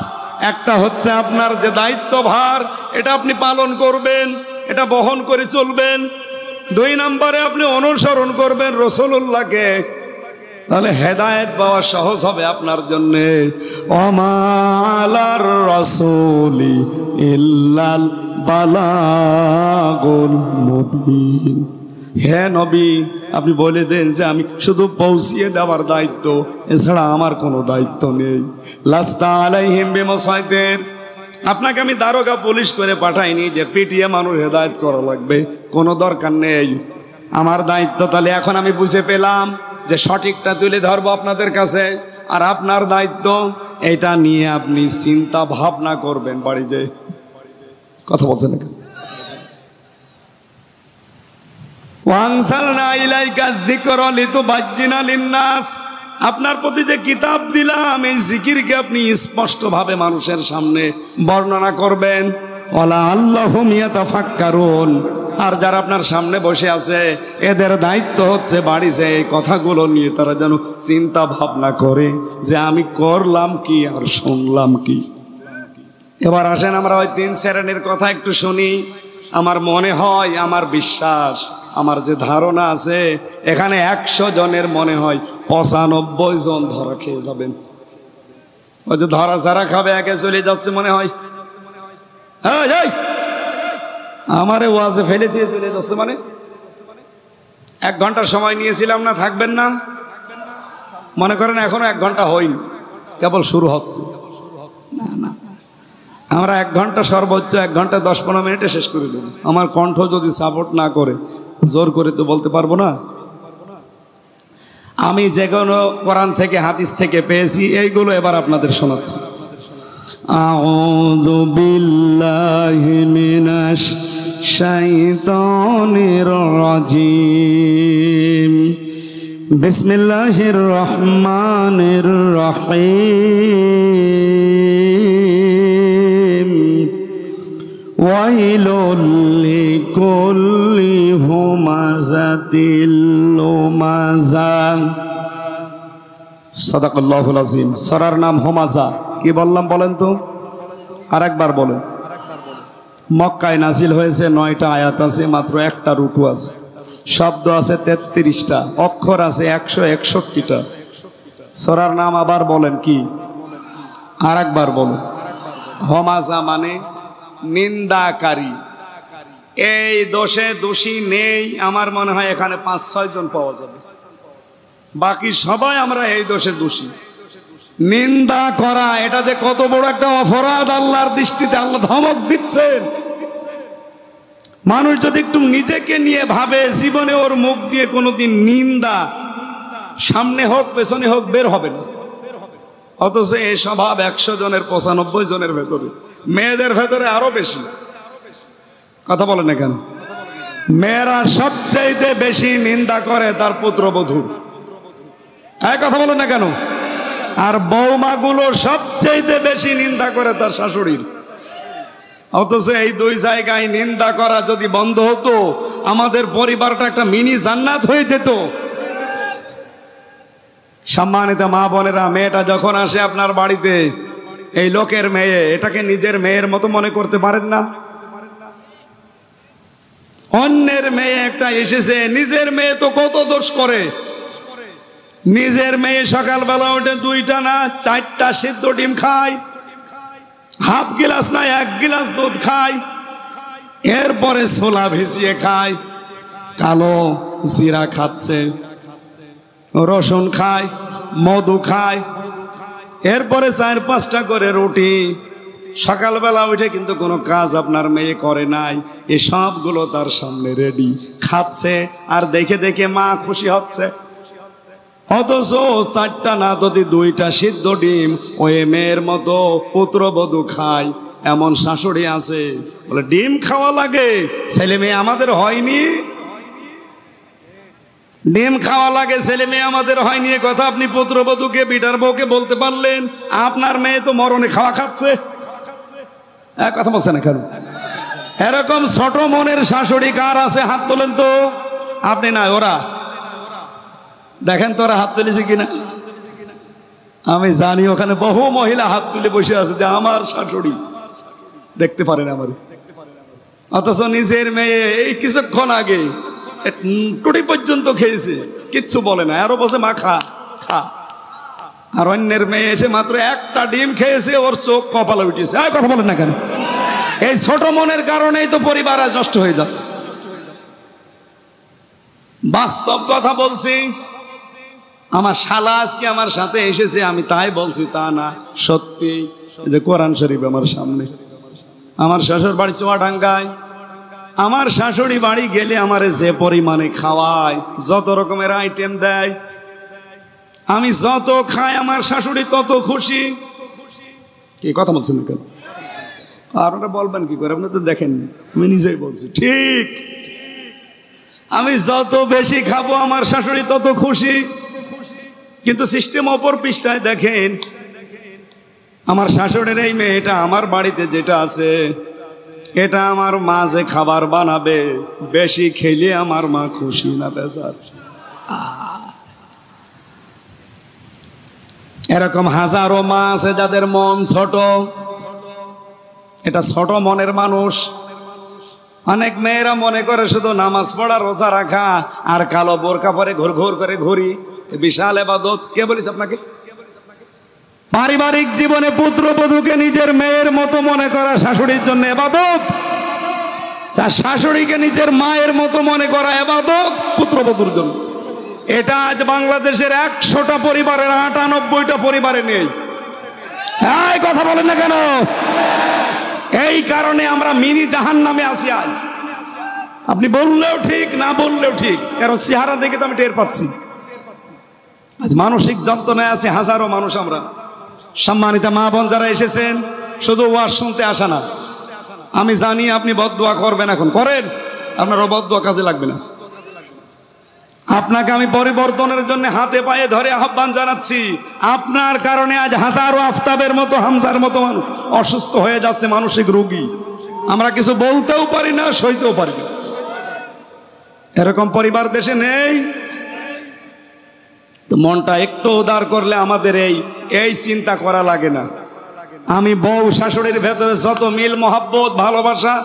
একটা হচ্ছে আপনার যে দায়িত্ব ভার, এটা আপনি পালন করবেন, এটা বহন করে চলবেন। 2 নম্বরে আপনি অনুসরণ করবেন রাসূলুল্লাহকে, তাহলে হেদায়েত পাওয়া সহজ হবে আপনার জন্যে। ওমা আলার রাসূলি ইল্লাল বালাগুল মুবিন। হে নবী, আপনি বলে দেন যে আমি শুধু পৌঁছিয়ে দেওয়ার দায়িত্ব, এছাড়া আমার কোনো দায়িত্ব নেই। লাস্তা আলাইহিম বিমুসাইতির। আপনাকে আমি দারোগা পুলিশ করে পাঠাইনি যে পিটিয়ে মানুষ হেদায়েত করা লাগবে, কোনো দরকার নেই। আমার দায়িত্ব তাহলে এখন আমি বুঝে পেলাম যে সঠিকটা তুলে ধরবো আপনাদের কাছে। আর আপনার দায়িত্ব এটা নিয়ে আপনি চিন্তা ভাবনা করবেন বাড়ি যে। কথা বলছেন না? ওয়ানসালনা ইলাইকা যিকরা লিতুবাজ্জিনা লিন্নাস। আপনার প্রতি যে কিতাব দিলাম, এই জিকিরকে আপনি স্পষ্টভাবে মানুষের সামনে বর্ণনা করবেন। ওয়ালা আল্লাহুম ইয়াতাফাক্কারুন। আর যারা আপনার সামনে বসে আছে, এদের দায়িত্ব হচ্ছে বাড়ি যে এই কথাগুলো নিয়ে তারা যেন চিন্তা ভাবনা করে যে আমি করলাম কি আর শুনলাম কি। এবার আসেন আমরা ওই 3 শ্রেণীর কথা একটু শুনি। আমার মনে হয়, আমার বিশ্বাস, আমার যে ধারণা আছে, এখানে 100 জনের মনে হয় 95 জন ধরা খেয়ে যাবেন। ওই যে ধরা যারা খাবে একে চলে যাচ্ছে মনে হয়। আমারে ওয়াজে ফেলে দিয়ে চলে যাচ্ছে, মানে 1 ঘন্টার সময় নিয়েছিলাম না, থাকবেন না? মনে করেন এখনো 1 ঘন্টা হয়নি, কেবল শুরু হচ্ছে। না না, আমরা 1 ঘন্টা, সর্বোচ্চ 1 ঘন্টা 10-15 মিনিটে শেষ করে দেব। আমার কণ্ঠ যদি সাপোর্ট না করে, জোর করে তো বলতে পারবো না। আমি যেগুলো কোরআন থেকে হাদিস থেকে পেয়েছি এইগুলো এবার আপনাদের শোনাচ্ছি। আউযু বিল্লাহি মিনাশ শাইতানির রাজিম। বিসমিল্লাহির রহমানির রহিম। ওয়াইলুল লিকুল্লি হুমাযাতিল লুমাযা। সাদাকাল্লাহুল আযীম। সূরার নাম হুমাযা। কি বললাম বলেন তো? আরেকবার বলেন। মক্কায় নাজিল হয়েছে, 9টা আয়াত আছে, মাত্র 1টা রুকু আছে, শব্দ আছে 33টা, অক্ষর আছে 161টা। সূরার নাম আবার বলেন কি? আরেকবার বলেন। হুমাযা মানে নিন্দাকারী। এই দোষে দোষী নেই, আমার মনে হয় এখানে 5-6 জন পাওয়া যাবে, বাকি সবাই আমরা এই দোষে দোষী। নিন্দা করা, এটা যে কত বড় একটা অপরাধ আল্লাহর দৃষ্টিতে, আল্লাহ ধমক দিচ্ছেন। মানুষ যদি একটু নিজেকে নিয়ে ভাবে, জীবনে ওর মুখ দিয়ে কোনোদিন নিন্দা সামনে হোক পেছনে হোক বের হবে না। অথচ এই স্বভাব 100 জনের 95 জনের ভেতরে, মেয়েদের ভেতরে আরো বেশি। কথা বলেন না কেন? মেয়েরা সবচাইতে বেশি নিন্দা করে তার পুত্রবধূর। কথা বলেন না কেন? আর বৌমাগুলো সবচাইতে বেশি নিন্দা করে তার শাশুড়ির। অথচ এই দুই জায়গায় নিন্দা করা যদি বন্ধ হতো, আমাদের পরিবারটা একটা মিনি জান্নাত হয়ে যেত। সম্মানিত মা বোনেরা, মেয়েটা যখন আসে আপনার বাড়িতে, এই লোকের মেয়ে, এটাকে নিজের মেয়ের মতো মনে করতে পারেন না? অন্যের মেয়ে একটা এসেছে, নিজের মেয়ে তো কত দোষ করে। নিজের মেয়ে সকালবেলা উঠে 2টা না 4টা সিদ্ধ ডিম খায়, হাফ গিলাস না 1 গিলাস দুধ খায়, এরপরে ছোলা ভিজিয়ে খায়, কালো জিরা খাচ্ছে, রসুন খায়, মধু খায়, এরপরে 4-5টা করে রুটি। সকালবেলা উঠে কিন্তু কোনো কাজ আপনার মেয়ে করে নাই, এই সবগুলো তার সামনে রেডি, খাচ্ছে আর দেখে দেখে মা খুশি হচ্ছে। অথচ 4টা না যদি 2টা সিদ্ধ ডিম ওই মেয়ের মতো পুত্রবধূ খায়, এমন শাশুড়ি আছে। বলে ডিম খাওয়া লাগে, ছেলে মেয়ে আমাদের হয়নি। ডিম খাওয়া লাগে, ছেলে মেয়ে আমাদের হয়নি, এ কথা আপনি পুত্রবধূকে, বিটার বউকে বলতে পারলেন? আপনার মেয়ে তো মরণে খাওয়া খাচ্ছে। কথা বলছে না কেন? এরকম ছোট মনের শাশুড়ি কার আছে? হাত তোলেন তো। আপনি না, ওরা। দেখেন তো ওরা হাত তুলেছে কিনা। আমি জানি ওখানে বহু মহিলা হাত তুলে বসে আছে যে আমার শাশুড়ি দেখতে পারেন আমার। অথচ নিজের মেয়ে এই কিছুক্ষণ আগে টুটি পর্যন্ত খেয়েছে, কিচ্ছু বলে না, আরো বলছে মা খা খা। আর অন্যের মেয়ে এসে মাত্র 1টা ডিম খেয়েছে, ওর চোখ কপালে উঠেছে। কথা বলেন না কেন? এই ছোট মনের কারণেই তো পরিবার আজ নষ্ট হয়ে যাচ্ছে। বাস্তব কথা বলছি। আমার শালা আজকে আমার সাথে এসেছে, আমি তাই বলছি তা না, সত্যি। যে কোরআন শরীফ আমার সামনে। আমার শ্বশুর বাড়ি চুয়াডাঙ্গায়। আমার শাশুড়ি বাড়ি গেলে আমারে যে পরিমাণে খাওয়ায়, যত রকমের আইটেম দেয়, আমি যত খাই আমার শাশুড়ি তত খুশি। কি কথা বলছেন কেন? আপনারা বলবেন কি করে? আপনি তো দেখেন, আমি নিজেই বলছি ঠিক। আমি যত বেশি খাবো আমার শাশুড়ি তত খুশি। কিন্তু সিস্টেম অপর পৃষ্ঠায় দেখেন, আমার শাশুড়ির এই মেয়েটা আমার বাড়িতে যেটা আছে, এটা আমার মা যে খাবার বানাবে, বেশি খেলে আমার মা খুশি না বেজার। এরকম হাজারো মা আছে যাদের মন ছোট। এটা ছোট মনের মানুষ। অনেক মেয়েরা মনে করে শুধু নামাজ পড়া, রোজা রাখা আর কালো বোরকা পরে ঘুর ঘুর করে ঘুরি, বিশাল ইবাদত। কে বলিস আপনাকে? পারিবারিক জীবনে পুত্রবধূকে নিজের মেয়ের মতো মনে করা শাশুড়ির জন্য ইবাদত, আর শাশুড়িকে নিজের মায়ের মতো মনে করা ইবাদত পুত্রবধূর জন্য। এটা আজ বাংলাদেশের 100টা পরিবারের 98টা পরিবারে নেই। এই কথা বলেন না কেন? এই কারণে আমরা মিনি জাহান্নামে আছি আজ। আপনি বললেও ঠিক, না বললেও ঠিক, কারণ চেহারা দেখে তো আমি টের পাচ্ছি। আজ মানসিক যন্ত্রণায় আছে হাজারো মানুষ আমরা। সম্মানিত মা বোন যারা এসেছেন, শুধু ওয়াজ শুনতে আসা না। আমি জানি আপনি বদদুয়া করবেন, এখন করেন, আপনার বদদুয়া কাজে লাগবে না। আপনাকে আমি পরিবর্তনের জন্য হাতে পায়ে ধরে আহ্বান জানাচ্ছি। আপনার কারণে আজ হাজারো আফতাবের মতো, হামজার মতো মানুষ অসুস্থ হয়ে যাচ্ছে, মানসিক রোগী। আমরা কিছু বলতেও পারি না, সইতেও পারি না। এরকম পরিবার দেশে নেই। তো মনটা একটু উদার করলে আমাদের এই চিন্তা করা লাগে না। আমি বউ শাশুড়ির ভেতরে যত মিল, মহাব্বত, ভালোবাসা,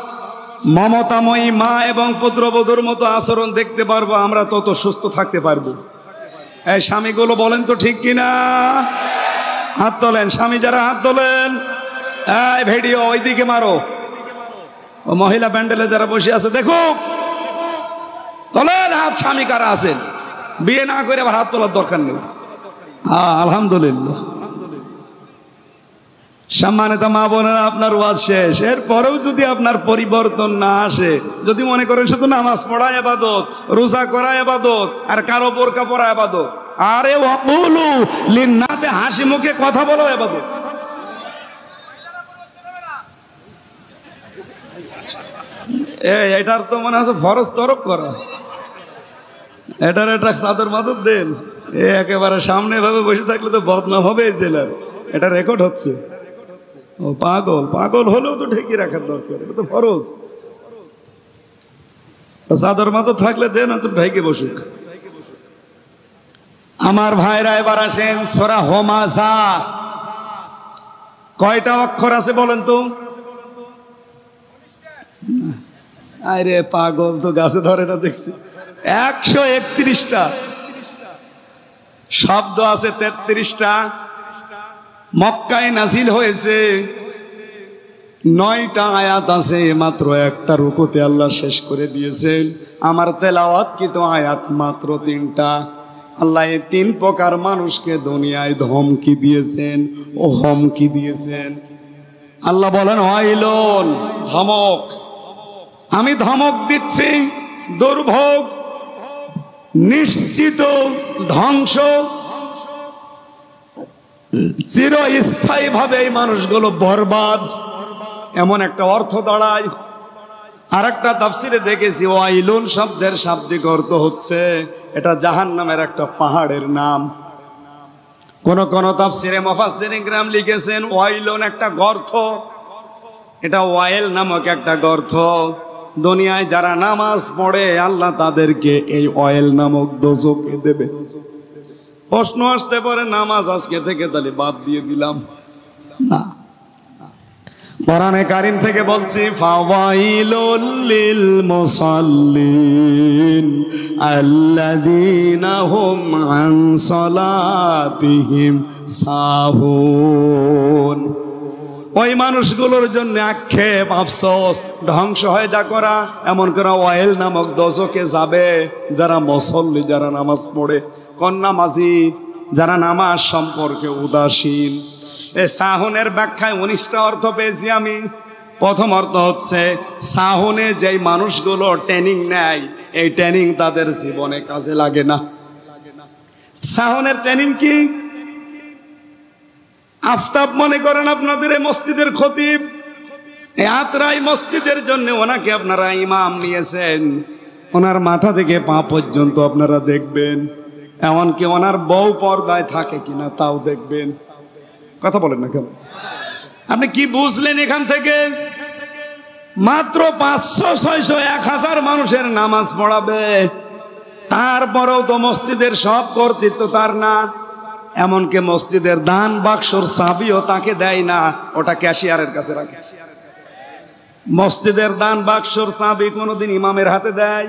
মমতাময়ী মা এবং পুত্রবধূর মতো আচরণ দেখতে পারবো, আমরা তত সুস্থ থাকতে পারবো। এই স্বামীগুলো বলেন তো ঠিক কিনা? হাত তোলেন, স্বামী যারা হাত তোলেন। এই ভিডিও ওইদিকে মারো, ও মহিলা প্যান্ডেলে যারা বসে আছে দেখো, তোলেন হাত। স্বামী কারা আছেন? বিয়ে না করে আবার হাত তোলার দরকার নেই। আলহামদুলিল্লাহ। সম্মানিত মা বোনেরা, আপনার ওয়াজ শেষ, এরপরেও যদি আপনার পরিবর্তন না আসে, যদি মনে করেন শুধু নামাজ পড়া ইবাদত, রোজা করা ইবাদত, আর কারো বোরকা পরা ইবাদত, আরে ওয়াকুলু লিন্নাসে, হাসি মুখে কথা বলো ইবাদত। এটার তো মনে হচ্ছে ফরজ তরক করা, এটার একটা চাদর মাদর দেন, একেবারে সামনে ভাবে বসে থাকলে তো বদনাম হবে এই জেলার। এটা রেকর্ড হচ্ছে। ও পাগল, পাগল হলেও তো ঢেকে রাখার দরকার, এটা তো ফরজ। চাদর মাদর থাকলে দেন, তো ঢেকে বসুক। আমার ভাইরা এবার আসেন সূরা হুমাযা। কয়টা অক্ষর আছে বলেন তো? আরে পাগল তো গাছে ধরে না দেখছি। 131টা শব্দ আছে, 33টা। মক্কায় নাজিল হয়েছে, 9টা আয়াত আছে, মাত্র একটা রুকুতে আল্লাহ শেষ করে দিয়েছেন। আমার তেলাওয়াত কিন্তু আয়াত মাত্র 3টা। আল্লাহ এই 3 প্রকার মানুষকে দুনিয়ায় ধমকি দিয়েছেন ও হুমকি দিয়েছেন। আল্লাহ বলেন ওয়াইলুন, ধমক, আমি ধমক দিচ্ছি, দুর্ভোগ, নিশ্চিত ধ্বংস, চিরস্থায়ী ভাবে এই মানুষগুলো বরবাদ, এমন একটা অর্থ দাঁড়ায়। আর একটা তাফসিরে দেখেছি ওয়াইলুন শব্দের শাব্দিক অর্থ হচ্ছে এটা জাহান্নামের একটা পাহাড়ের নাম। কোন কোন তাফসিরে মুফাসসিরিন কিরাম লিখেছেন ওয়াইলুন একটা গর্ত, এটা ওয়াইল নামক একটা গর্ত। দুনিয়ায় যারা নামাজ পড়ে আল্লাহ তাদেরকে এই ওয়াইল নামক দোজখে দেবে। প্রশ্ন আসতে পারে নামাজ আজকে থেকে তাহলে বাদ দিয়ে দিলাম না। কোরআনে কারীম থেকে বলছি ফাওয়াইলুল লিল মুসাল্লিন আল্লাযীনা হুম আন সালাতিহিম সাহুন। ওই মানুষগুলোর জন্য আক্ষেপ, আফসোস, ধ্বংস হয়ে যা করা, এমন করে ওয়াইল নামক দোজখে যাবে যারা মুসল্লি, যারা নামাজ পড়ে। কোন নামাজি? যারা নামাজ সম্পর্কে উদাসীন। এই সাহুনের ব্যাখ্যায় 19টা অর্থ পেয়েছি আমি। প্রথম অর্থ হচ্ছে সাহুনে যেই মানুষগুলো ট্রেনিং নেয়, এই ট্রেনিং তাদের জীবনে কাজে লাগে না। সাহুনের ট্রেনিং কি? আফতাব মনে করেন আপনাদের এই মসজিদের খতিব, এই আত্রাই মসজিদের জন্য ওনাকে আপনারা ইমাম নিয়েছেন। ওনার মাথা থেকে পা পর্যন্ত আপনারা দেখবেন, এমনকি ওনার বউ পর্দায় থাকে কিনা তাও দেখবেন। কথা বলেন না কেন? আপনি কি বুঝলেন এখান থেকে? মাত্র 500, 600, 1000 মানুষের নামাজ পড়াবে, তারপরেও তো মসজিদের সব কর্তৃত্ব তার না। এমনকি মসজিদের দান বাক্সর চাবিও তাকে দেয় না, ওটা ক্যাশিয়ারের কাছে রাখে। মসজিদের দান বাক্সর চাবি কোনোদিন ইমামের হাতে দেয়?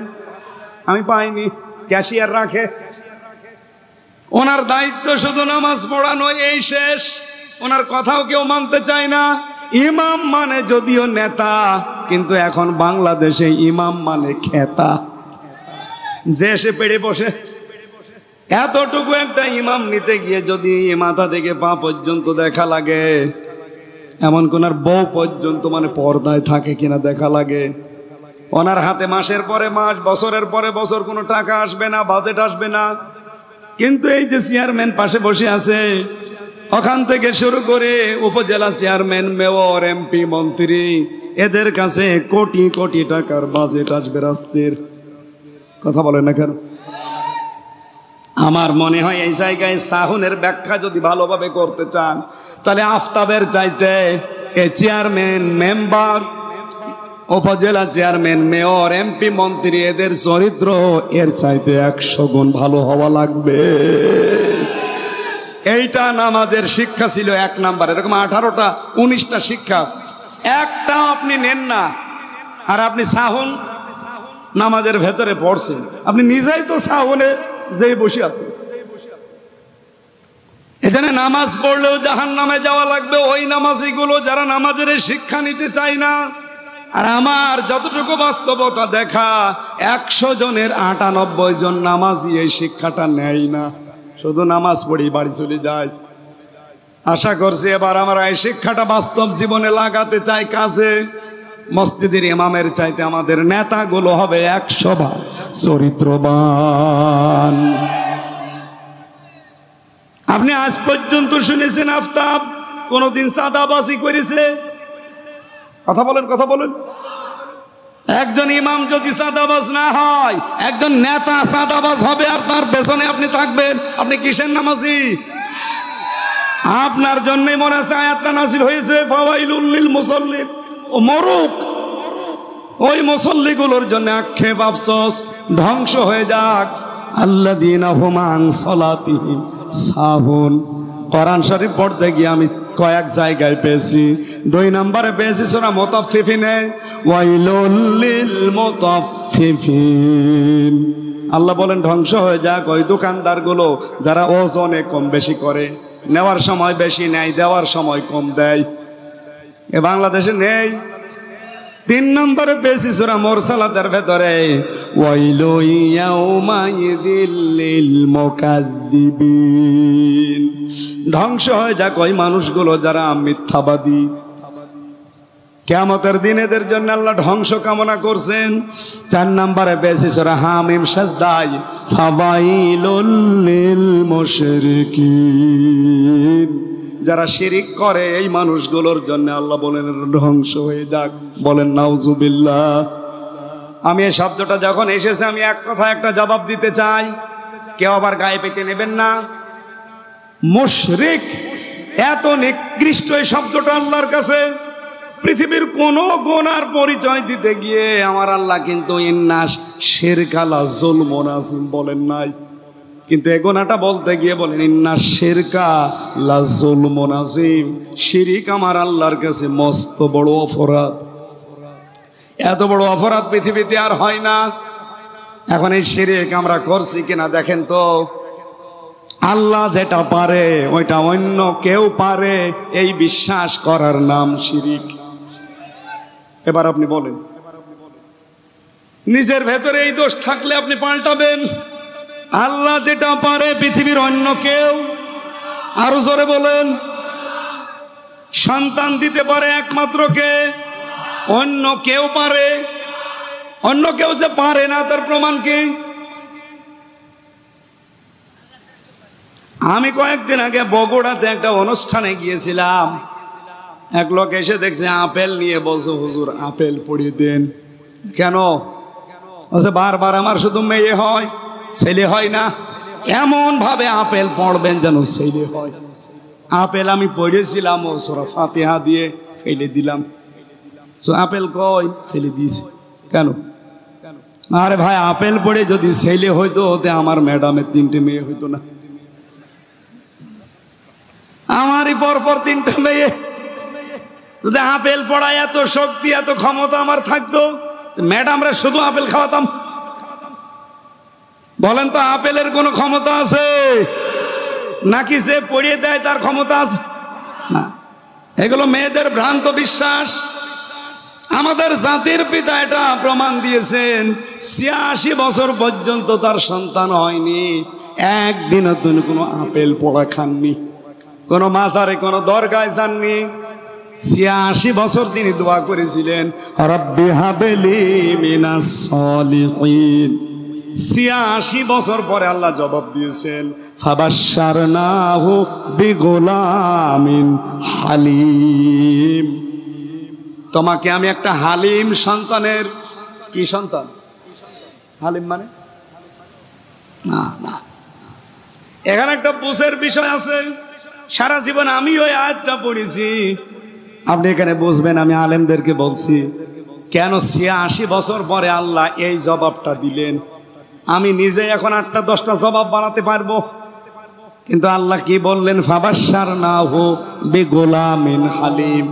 আমি পাইনি, ক্যাশিয়ার রাখে। ওনার দায়িত্ব শুধু নামাজ পড়ানো, এই শেষ। ওনার কথাও কেউ মানতে চায় না। ইমাম মানে যদিও নেতা, কিন্তু এখন বাংলাদেশে ইমাম মানে খেতা, যে সে পেড়ে বসে। এতটুকু একটা ইমাম নিতে গিয়ে যদি মাথা থেকে পা পর্যন্ত দেখা লাগে, এমন কোনার বউ পর্যন্ত মানে পর্দায় থাকে কিনা দেখা লাগে। ওনার হাতে মাসের পরে মাস, বছরের পরে বছর কোনো টাকা আসবে না, বাজেট আসবে না। কিন্তু এই যে চেয়ারম্যান পাশে বসে আছে, ওখান থেকে শুরু করে উপজেলা চেয়ারম্যান, মেয়র, এমপি, মন্ত্রী, এদের কাছে কোটি কোটি টাকার বাজেট আসবে রাস্তার। কথা বলেন না কেন? আমার মনে হয় এই জায়গায় সাহুনের ব্যাখ্যা যদি ভালোভাবে করতে চান, তাহলে আফতাবের চাইতে এই চেয়ারম্যান, মেম্বার, উপজেলা চেয়ারম্যান, মেয়র, এমপি, মন্ত্রী, এদের চরিত্র এর চাইতে 100 গুণ ভালো হওয়া লাগবে। এইটা নামাজের শিক্ষা ছিল 1 নাম্বার। এরকম 18টা 19টা শিক্ষা, একটা আপনি নেন না। আর আপনি সাহুন নামাজের ভেতরে পড়ছেন, আপনি নিজেই তো সাহুনে যেই বসে আছে। এখানে নামাজ পড়লেও জাহান্নামে যাওয়া লাগবে ওই নামাজিগুলো যারা নামাজের শিক্ষা নিতে চায় না। আর আমার যতটুকু বাস্তবতা দেখা, 100 জনের 98 জন নামাজি এই শিক্ষাটা নেয় না, শুধু নামাজ পড়ি বাড়ি চলে যায়। আশা করছি এবার আমরা এই শিক্ষাটা বাস্তব জীবনে লাগাতে চাই কাজে। মসজিদের ইমামের চাইতে আমাদের নেতাগুলো হবে 100 ভাগ চরিত্রবান। আপনি আজ পর্যন্ত শুনেছেন আফতাব কোনদিন চাঁদাবাজি করেছে? কথা বলেন, কথা বলেন। একজন ইমাম যদি চাঁদাবাজ না হয়, একজন নেতা চাঁদাবাজ হবে আর তার পেছনে আপনি থাকবেন, আপনি কিসের নামাজি? আপনার জন্যই মনে আছে আয়াতটা নাযিল হয়েছে, ফাওয়াইলুল লিল মুসাল্লিন। ও মরুক, ওই মুসল্লিগুলোর জন্য আক্ষেপ আফসোস, ধ্বংস হয়ে যাক। আল্লাযীনা হুম আন সালাতিহিম সাহুন। কোরআন শরীফ পড়তে গিয়ে আমি কয়েক জায়গায় পেয়েছি। 2 নম্বরে পেয়েছি সূরা মুতাফফিফিনে, ওয়াইলুল লিল মুতাফফিফিন। আল্লাহ বলেন ধ্বংস হয়ে যাক ওই দোকানদারগুলো যারা ওজনে কম বেশি করে, নেওয়ার সময় বেশি নেয়, দেওয়ার সময় কম দেয়। এ বাংলাদেশে নেই। 3 নম্বরে পেয়েছি সূরা মুরসালাতের ভেতরে, ওয়াইলু ইয়াউমাইযিল লিল মুকাজ্জিবিন। ধ্বংস হয়ে যাক ওই মানুষগুলো যারা মিথ্যাবাদী। কিয়ামতের দিন এদের জন্য আল্লাহ ধ্বংস কামনা করছেন। 4 নম্বরে পেয়েছি সূরা হামিম সাজদায়, ফাওয়াইলুল লিল মুশরিকিন। যারা শিরিক করে এই মানুষগুলোর জন্য আল্লাহ বলেন ধ্বংস হয়ে যাক। বলেন নাউজুবিল্লাহ। আমি এই শব্দটা যখন এসেছে আমি এক কথা একটা জবাব দিতে চাই, কেউ আবার গায়ে পেতে নেবেন না। মুশরিক এত নিকৃষ্ট এই শব্দটা আল্লাহর কাছে। পৃথিবীর কোন গুনার পরিচয় দিতে গিয়ে আমার আল্লাহ কিন্তু ইন্নাস শিরকা লা যুলমুন আযীম বলেন নাই, কিন্তু এই গুনাহটা বলতে গিয়ে বলেন ইন্নাস শিরকা লা যুলমুন আযীম। শিরিক আমার আল্লাহর কাছে মস্ত বড় অপরাধ। এত বড় অপরাধ পৃথিবীতে আর হয় না। এখন এই শিরিক আমরা করছি কিনা দেখেন তো। আল্লাহ যেটা পারে ওইটা অন্য কেউ পারে, এই বিশ্বাস করার নাম শিরিক। এবার আপনি বলেন, নিজের ভেতরে এই দোষ থাকলে আপনি পাল্টাবেন। আল্লাহ যেটা পারে পৃথিবীর অন্য কেউ, আরো জোরে বলেন, সন্তান দিতে পারে একমাত্র কে? অন্য কেউ পারে। অন্য কেউ যে পারে না তার প্রমাণ কি? আমি কয়েকদিন আগে বগুড়াতে একটা অনুষ্ঠানে গিয়েছিলাম। এক লোক এসে দেখছে আপেল নিয়ে বলছে, হুজুর আপেল পড়িয়ে দেন। কেন? বলছে বারবার আমার শুধু মেয়ে হয়, ছেলে হয় না। এমন ভাবে আপেল পড়বেন যেন ছেলে হয়। আপেল আমি পড়েছিলাম ও সূরা ফাতিহা দিয়ে ফেলে দিলাম। আপেল কই? ফেলে দিয়েছি। কেন? আরে ভাই, আপেল পড়ে যদি ছেলে হইতো ওতে আমার ম্যাডামের 3টে মেয়ে হইতো না। আমারই পরপর 3টা মেয়ে। যদি আপেল পড়ায় এত শক্তি এত ক্ষমতা আমার থাকতো, ম্যাডামরা শুধু আপেল খাওয়াতাম। বলেন তো আপেলের কোনো ক্ষমতা আছে নাকি যে পড়িয়ে দেয় তার ক্ষমতা আছে? না, এগুলো মেয়েদের ভ্রান্ত বিশ্বাস। আমাদের জাতির পিতা এটা প্রমাণ দিয়েছেন। 86 বছর পর্যন্ত তার সন্তান হয়নি, একদিনও তিনি কোনো আপেল পড়া খাননি, কোনো মাজারে কোনো দরগায় যাননি। 86 বছর তিনি দোয়া করেছিলেন, রব্বি হাবলি মিনাস সালিহিন। 86 বছর পরে আল্লাহ জবাব দিয়েছেন, ফাবাশশারনাহু বিগুলামিন হালিম। তোমাকে আমি একটা হালিম সন্তানের, কি সন্তান? হালিম মানে না না, এখানে একটা বুঝের বিষয় আছে। সারা জীবন আমি ওই আয়াতটা পড়েছি, আপনি এখানে বুঝবেন। আমি আলেমদেরকে বলছি কেন 86 বছর পরে আল্লাহ এই জবাবটা দিলেন। আমি নিজে এখন 8টা 10টা জবাব বানাতে পারবো, কিন্তু আল্লাহ কি বললেন? ফাবাশশারনাহু বিগুলামিন হালিম।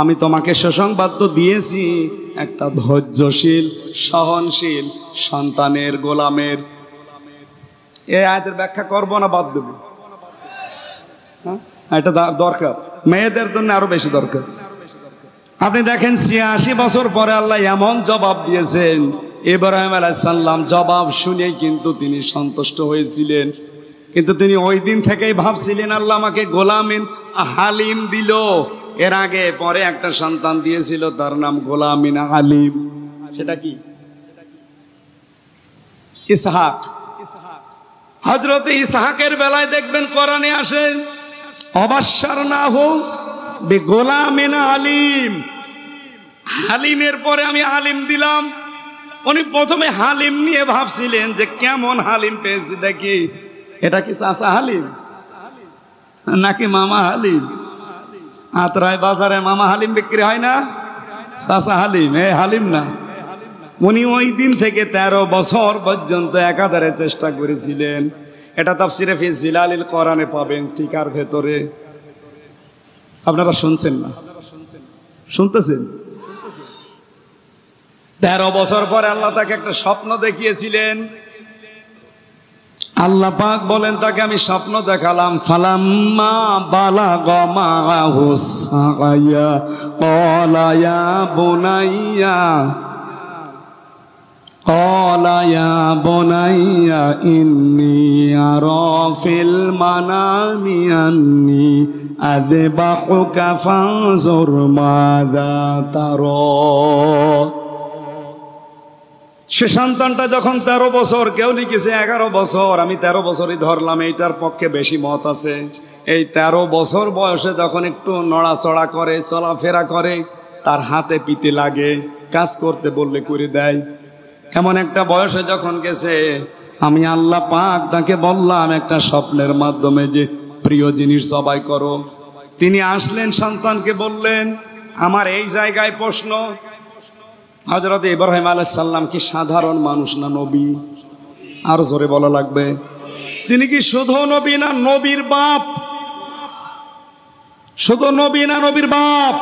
আমি তোমাকে সুসংবাদ তো দিয়েছি একটা ধৈর্যশীল সহনশীল সন্তানের, গোলামের। এই আয়াতের ব্যাখ্যা করবো না বাদ দেবো? হ্যাঁ, এটা দরকার, মেয়েদের জন্য আরো বেশি দরকার। আপনি দেখেন 86 বছর পরে আল্লাহ এমন জবাব দিয়েছেন। ইব্রাহিম আলাইহিস সালাম জবাব শুনে কিন্তু তিনি সন্তুষ্ট হয়েছিলেন। কিন্তু তিনি ওই দিন থেকেই ভাবছিলেন আল্লাহ আমাকে গোলামিন হালিম দিল। এর আগে পরে একটা সন্তান দিয়েছিল, তার নাম গোলামিন হালিম। সেটা কি? ইসহাক। হযরত ইসহাকের বেলায় দেখবেন কোরআনে আসে অবাশশারনাহু বিগোলামিন আলিম। হালিমের পরে আমি আলিম দিলাম। উনি প্রথমে হালিম নিয়ে ভাবছিলেন যে কেমন হালিম পেয়েছি দেখি, এটা কি চাচা হালিম নাকি মামা হালিম? আত্রায় বাজারে মামা হালিম বিক্রি হয় না, চাচা হালিম, এ হালিম না। উনি ওই দিন থেকে 13 বছর পর্যন্ত একাধারে চেষ্টা করেছিলেন। এটা তাফসিরে ফি জিলালিল কোরআনে পাবেন, টিকার ভেতরে। আপনারা শুনছেন না? শুনতেছেন? 13 বছর পরে আল্লাহ তাকে একটা স্বপ্ন দেখিয়েছিলেন। আল্লাহ পাক বলেন তাকে আমি স্বপ্ন দেখালাম, ফালাম্মা বালাগা মাআহু সাআয়া ক্বালা ইয়া বুনাইয়া ক্বালা ইয়া বুনাইয়া ইন্নী আরা ফিল মানামি আন্নী আযবাহুকা ফানজুর মাযা তারা। সে সন্তানটা যখন 13 বছর, কেউ লিখেছে 11 বছর, আমি 13 বছরই ধরলাম, এইটার পক্ষে বেশি মত আছে। এই 13 বছর বয়সে যখন একটু নড়াচড়া করে, চলাফেরা করে, তার হাতে পিতে লাগে, কাজ করতে বললে করে দেয়। এমন একটা বয়সে যখন গেছে, আমি আল্লাহ পাক তাকে বললাম একটা স্বপ্নের মাধ্যমে যে প্রিয় জিনিস জবাই করো। তিনি আসলেন, সন্তানকে বললেন, আমার এই জায়গায় প্রশ্ন, হযরত ইব্রাহিম আলাইহিস সালাম কি সাধারণ মানুষ না নবী? আর জোরে বলা লাগবে, তিনি কি শুধু নবী না নবীর বাপ? শুধু নবী না নবীর বাপ?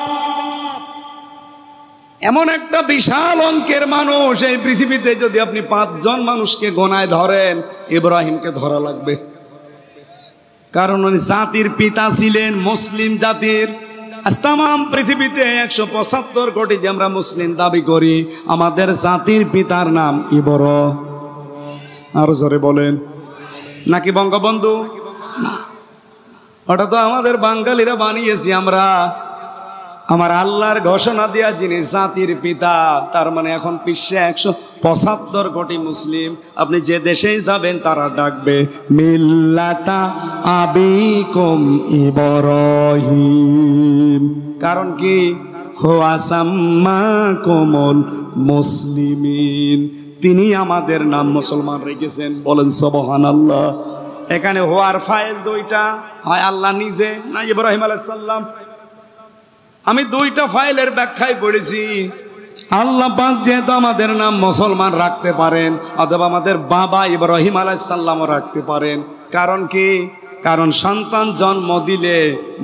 এমন একটা বিশাল অঙ্কের মানুষ এই পৃথিবীতে যদি আপনি 5 জন মানুষকে গোনায় ধরেন, ইব্রাহিমকে ধরা লাগবে। কারণ উনি জাতির পিতা ছিলেন, মুসলিম জাতির। আজ তাম পৃথিবীতে 175 কোটি যে আমরা মুসলিম দাবি করি, আমাদের জাতির পিতার নাম ইব্রাহিম। আরো জোরে বলেন, নাকি বঙ্গবন্ধু? না, ওটা তো আমাদের বাঙালিরা বানিয়েছি আমরা। আমার আল্লাহর ঘোষণা দেয়া যিনি জাতির পিতা, তার মানে এখন বিশ্বে 175 কোটি মুসলিম। আপনি যে দেশেই যাবেন তারা ডাকবে মিল্লাতা আবিকুম ইব্রাহিম। কারণ কি? হুয়া সাম্মাকুমুল মুসলিমিন, তিনি আমাদের নাম মুসলমান রেখেছেন। বলেন সুবহানাল্লাহ। এখানে হুয়ার ফাইল দুইটা, হয় আল্লাহ নিজে না ইব্রাহিম আলাইহিস সালাম। আমি 2টা ফাইলের ব্যাখ্যায় পড়েছি। আল্লাহ পাক যেহেতু আমাদের নাম মুসলমান রাখতে পারেন, অথবা আমাদের বাবা ইব্রাহিম আলাইহিস সালামও রাখতে পারেন। কারণ কি? কারণ সন্তান জন্ম দিলে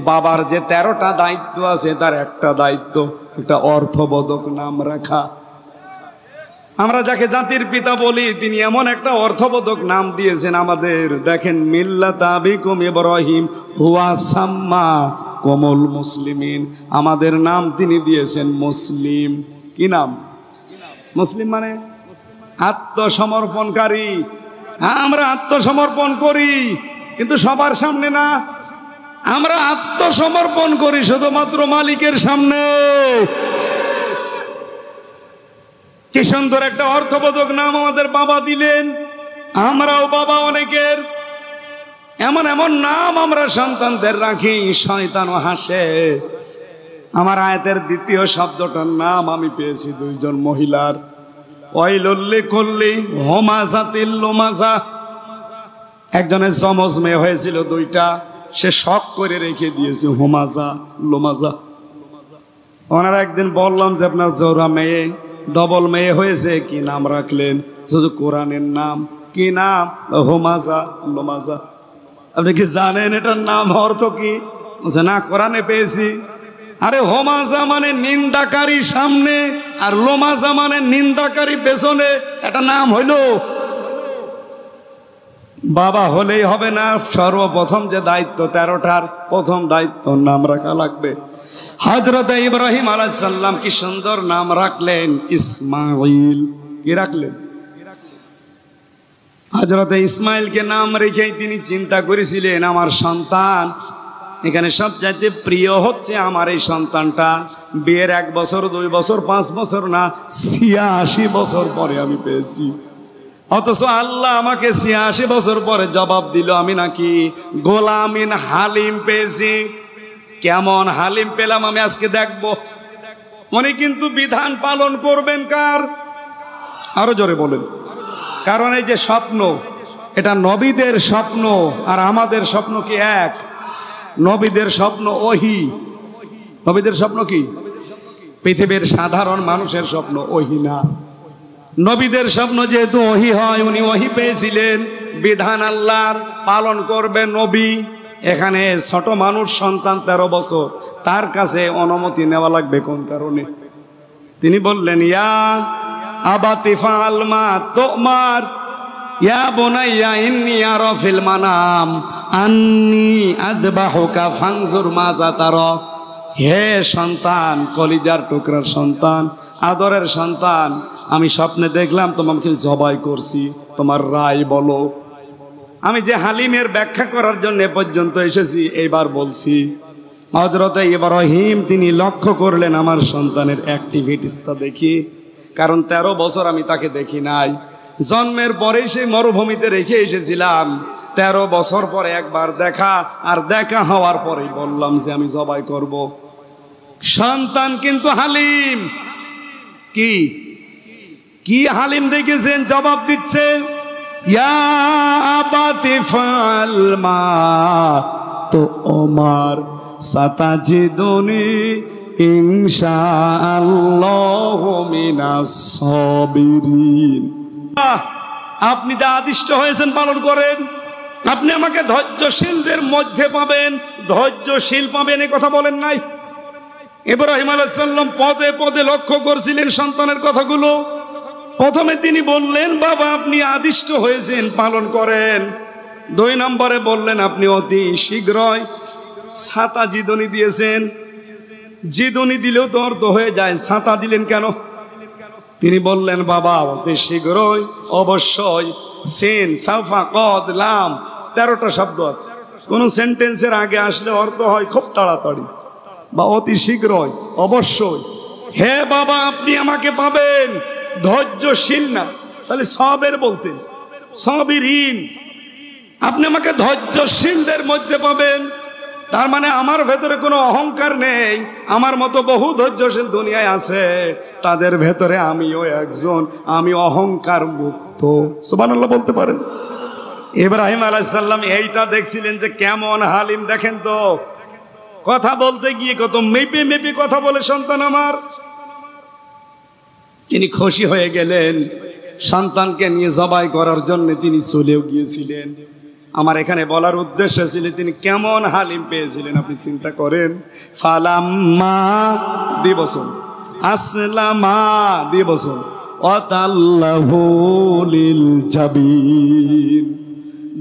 বাবার যে 13টা দায়িত্ব আছে, তার একটা দায়িত্ব একটা অর্থবোধক নাম রাখা। আমরা যাকে জাতির পিতা বলি, তিনি এমন একটা অর্থবোধক নাম দিয়েছেন আমাদের। দেখেন, মিল্লাতা আবিকুম ইব্রাহিম হুয়া সাম্মা কুমুল মুসলিমিন, আমাদের নাম তিনি দিয়েছেন মুসলিম। কি নাম? মুসলিম মানে আত্মসমর্পণকারী। আমরা আত্মসমর্পণ করি, কিন্তু সবার সামনে না। আমরা আত্মসমর্পণ করি শুধুমাত্র মালিকের সামনে। কি সুন্দর একটা অর্থবোধক নাম আমাদের বাবা দিলেন। আমরাও বাবা অনেকের এমন এমন নাম আমরা সন্তানদের রাখি, শয়তানও হাসে। আমার আয়াতের 2য় শব্দটার নাম আমি পেয়েছি 2 জন মহিলার। ওয়াইলুল কুল্লি হুমাযাতিল লুমাযা। একজনের যমজ মেয়ে হয়েছিল 2টা, সে শখ করে রেখে দিয়েছে হুমাযা লুমাযা। ওনারা একদিন বললাম যে আপনার জোড়া মেয়ে, ডবল মেয়ে হয়েছে, কি নাম রাখলেন? শুধু কোরআনের নাম। কি নাম? হুমাযা লুমাযা। আপনি কি জানেন এটার নাম অর্থ কি? না, কোরআনে পেয়েছি। আরে হুমাযা মানে নিন্দাকারী সামনে, আর লুমাযা মানে নিন্দাকারী পেছনে। এটা নাম হইল? বাবা হলেই হবে না, সর্বপ্রথম যে দায়িত্ব 13টার প্রথম দায়িত্ব নাম রাখা লাগবে। হযরত ইব্রাহিম আলাইহিস সালাম কি সুন্দর নাম রাখলেন, ইসমাঈল। কি রাখলেন? হযরত ইসমাইলকে নাম রেখেই তিনি চিন্তা করেছিলেন আমার সন্তান এখানে সবচাইতে প্রিয় হচ্ছে আমার এই সন্তানটা। বিয়ের 1 বছর 2 বছর 5 বছর না 86 বছর পরে আমি পেয়েছি। অথচ আল্লাহ আমাকে 86 বছর পরে জবাব দিল আমি নাকি গোলামিন হালিম পেয়েছি। কেমন হালিম পেলাম আমি আজকে দেখব। উনি কিন্তু বিধান পালন করবেন কার? আরো জোরে বলেন। কারণ এই যে স্বপ্ন, এটা নবীদের স্বপ্ন আর আমাদের স্বপ্ন কি এক? নবীদের স্বপ্ন ওহী। নবীদের স্বপ্ন কি? পৃথিবীর সাধারণ মানুষের স্বপ্ন ওহী না। নবীদের স্বপ্ন যেহেতু ওহী হয়, উনি ওহী পেয়েছিলেন, বিধান আল্লাহর পালন করবে নবী। এখানে ছোট মানুষ সন্তান 13 বছর, তার কাছে অনুমতি নেওয়া লাগবে কোন কারণে? তিনি বললেন ইয়া আবাতি ফাল মা তুমার ইয়া বুনাইয়া ইন্নী আরা ফিল মানাম আন্নী আযবাহুকা ফানজুর মাযা তারা। হে সন্তান, কলিজার টুকরার সন্তান, আদরের সন্তান, আমি স্বপ্নে দেখলাম তোমাকে জবাই করছি, তোমার রায় বলো। আমি যে হালিমের ব্যাখ্যা করার জন্য এ পর্যন্ত এসেছি, এইবার বলছি। হযরত ইব্রাহিম তিনি লক্ষ্য করলেন আমার সন্তানের অ্যাক্টিভিটিসটা দেখি, কারণ 13 বছর আমি তাকে দেখি নাই। জন্মের পরেই সেই মরুভূমিতে রেখে এসেছিলাম। 13 বছর পরে একবার দেখা, আর দেখা হওয়ার পরেই বললাম যে আমি জবাই করব। সন্তান কিন্তু হালিম। কি কি হালিম দেখেছেন? জবাব দিচ্ছে ইয়া আবাতি ফাল মা তুমার সাতাজিদুনি ইনশাআল্লাহু মিনাস সাবিরিন। আপনি যা আদিষ্ট হয়েছেন পালন করেন। আপনি আমাকে ধৈর্যশীলদের মধ্যে পাবেন, ধৈর্যশীল পাবেন, এই কথা বলেন নাই? ইব্রাহিম আলাইহিস সালাম পদে পদে লক্ষ্য করছিলেন সন্তানের কথাগুলো। প্রথমে তিনি বললেন বাবা আপনি আদিষ্ট হয়েছেন পালন করেন। 2 নম্বরে বললেন আপনি অতি শীঘ্রই ছাতা জিদনি দিয়েছেন। জিদনি দিলেও তো অর্থ হয়ে যায়, ছাতা দিলেন কেন? তিনি বললেন বাবা অতি শীঘ্রই, অবশ্যই, সিন সাফা কদ লাম 13টা শব্দ আছে। কোন সেন্টেন্সের আগে আসলে অর্থ হয় খুব তাড়াতাড়ি বা অতি শীঘ্রই, অবশ্যই। হে বাবা আপনি আমাকে পাবেন, ধৈর্যশীল না, তাহলে সবের বলতেন, সবিরিন, আপনি আমাকে ধৈর্যশীলদের মধ্যে পাবেন। তার মানে আমার ভেতরে কোনো অহংকার নেই। আমার মতো বহু ধৈর্যশীল দুনিয়ায় আছে, তাদের ভেতরে আমিও একজন, আমি অহংকার মুক্ত। সুবহানাল্লাহ বলতে পারেন? ইব্রাহিম আলাইহিস সালাম এইটা দেখছিলেন যে কেমন হালিম। দেখেন তো, কথা বলতে গিয়ে কত মেপে মেপে কথা বলে সন্তান আমার। তিনি খুশি হয়ে গেলেন, সন্তানকে নিয়ে জবাই করার জন্য তিনি চলেও গিয়েছিলেন। আমার এখানে বলার উদ্দেশ্য ছিল তিনি কেমন হালিম পেয়েছিলেন আপনি চিন্তা করেন। ফালাম্মা দিবসন আসলামা দিবসন ওয়াতাল্লাহু লিল জাবিন।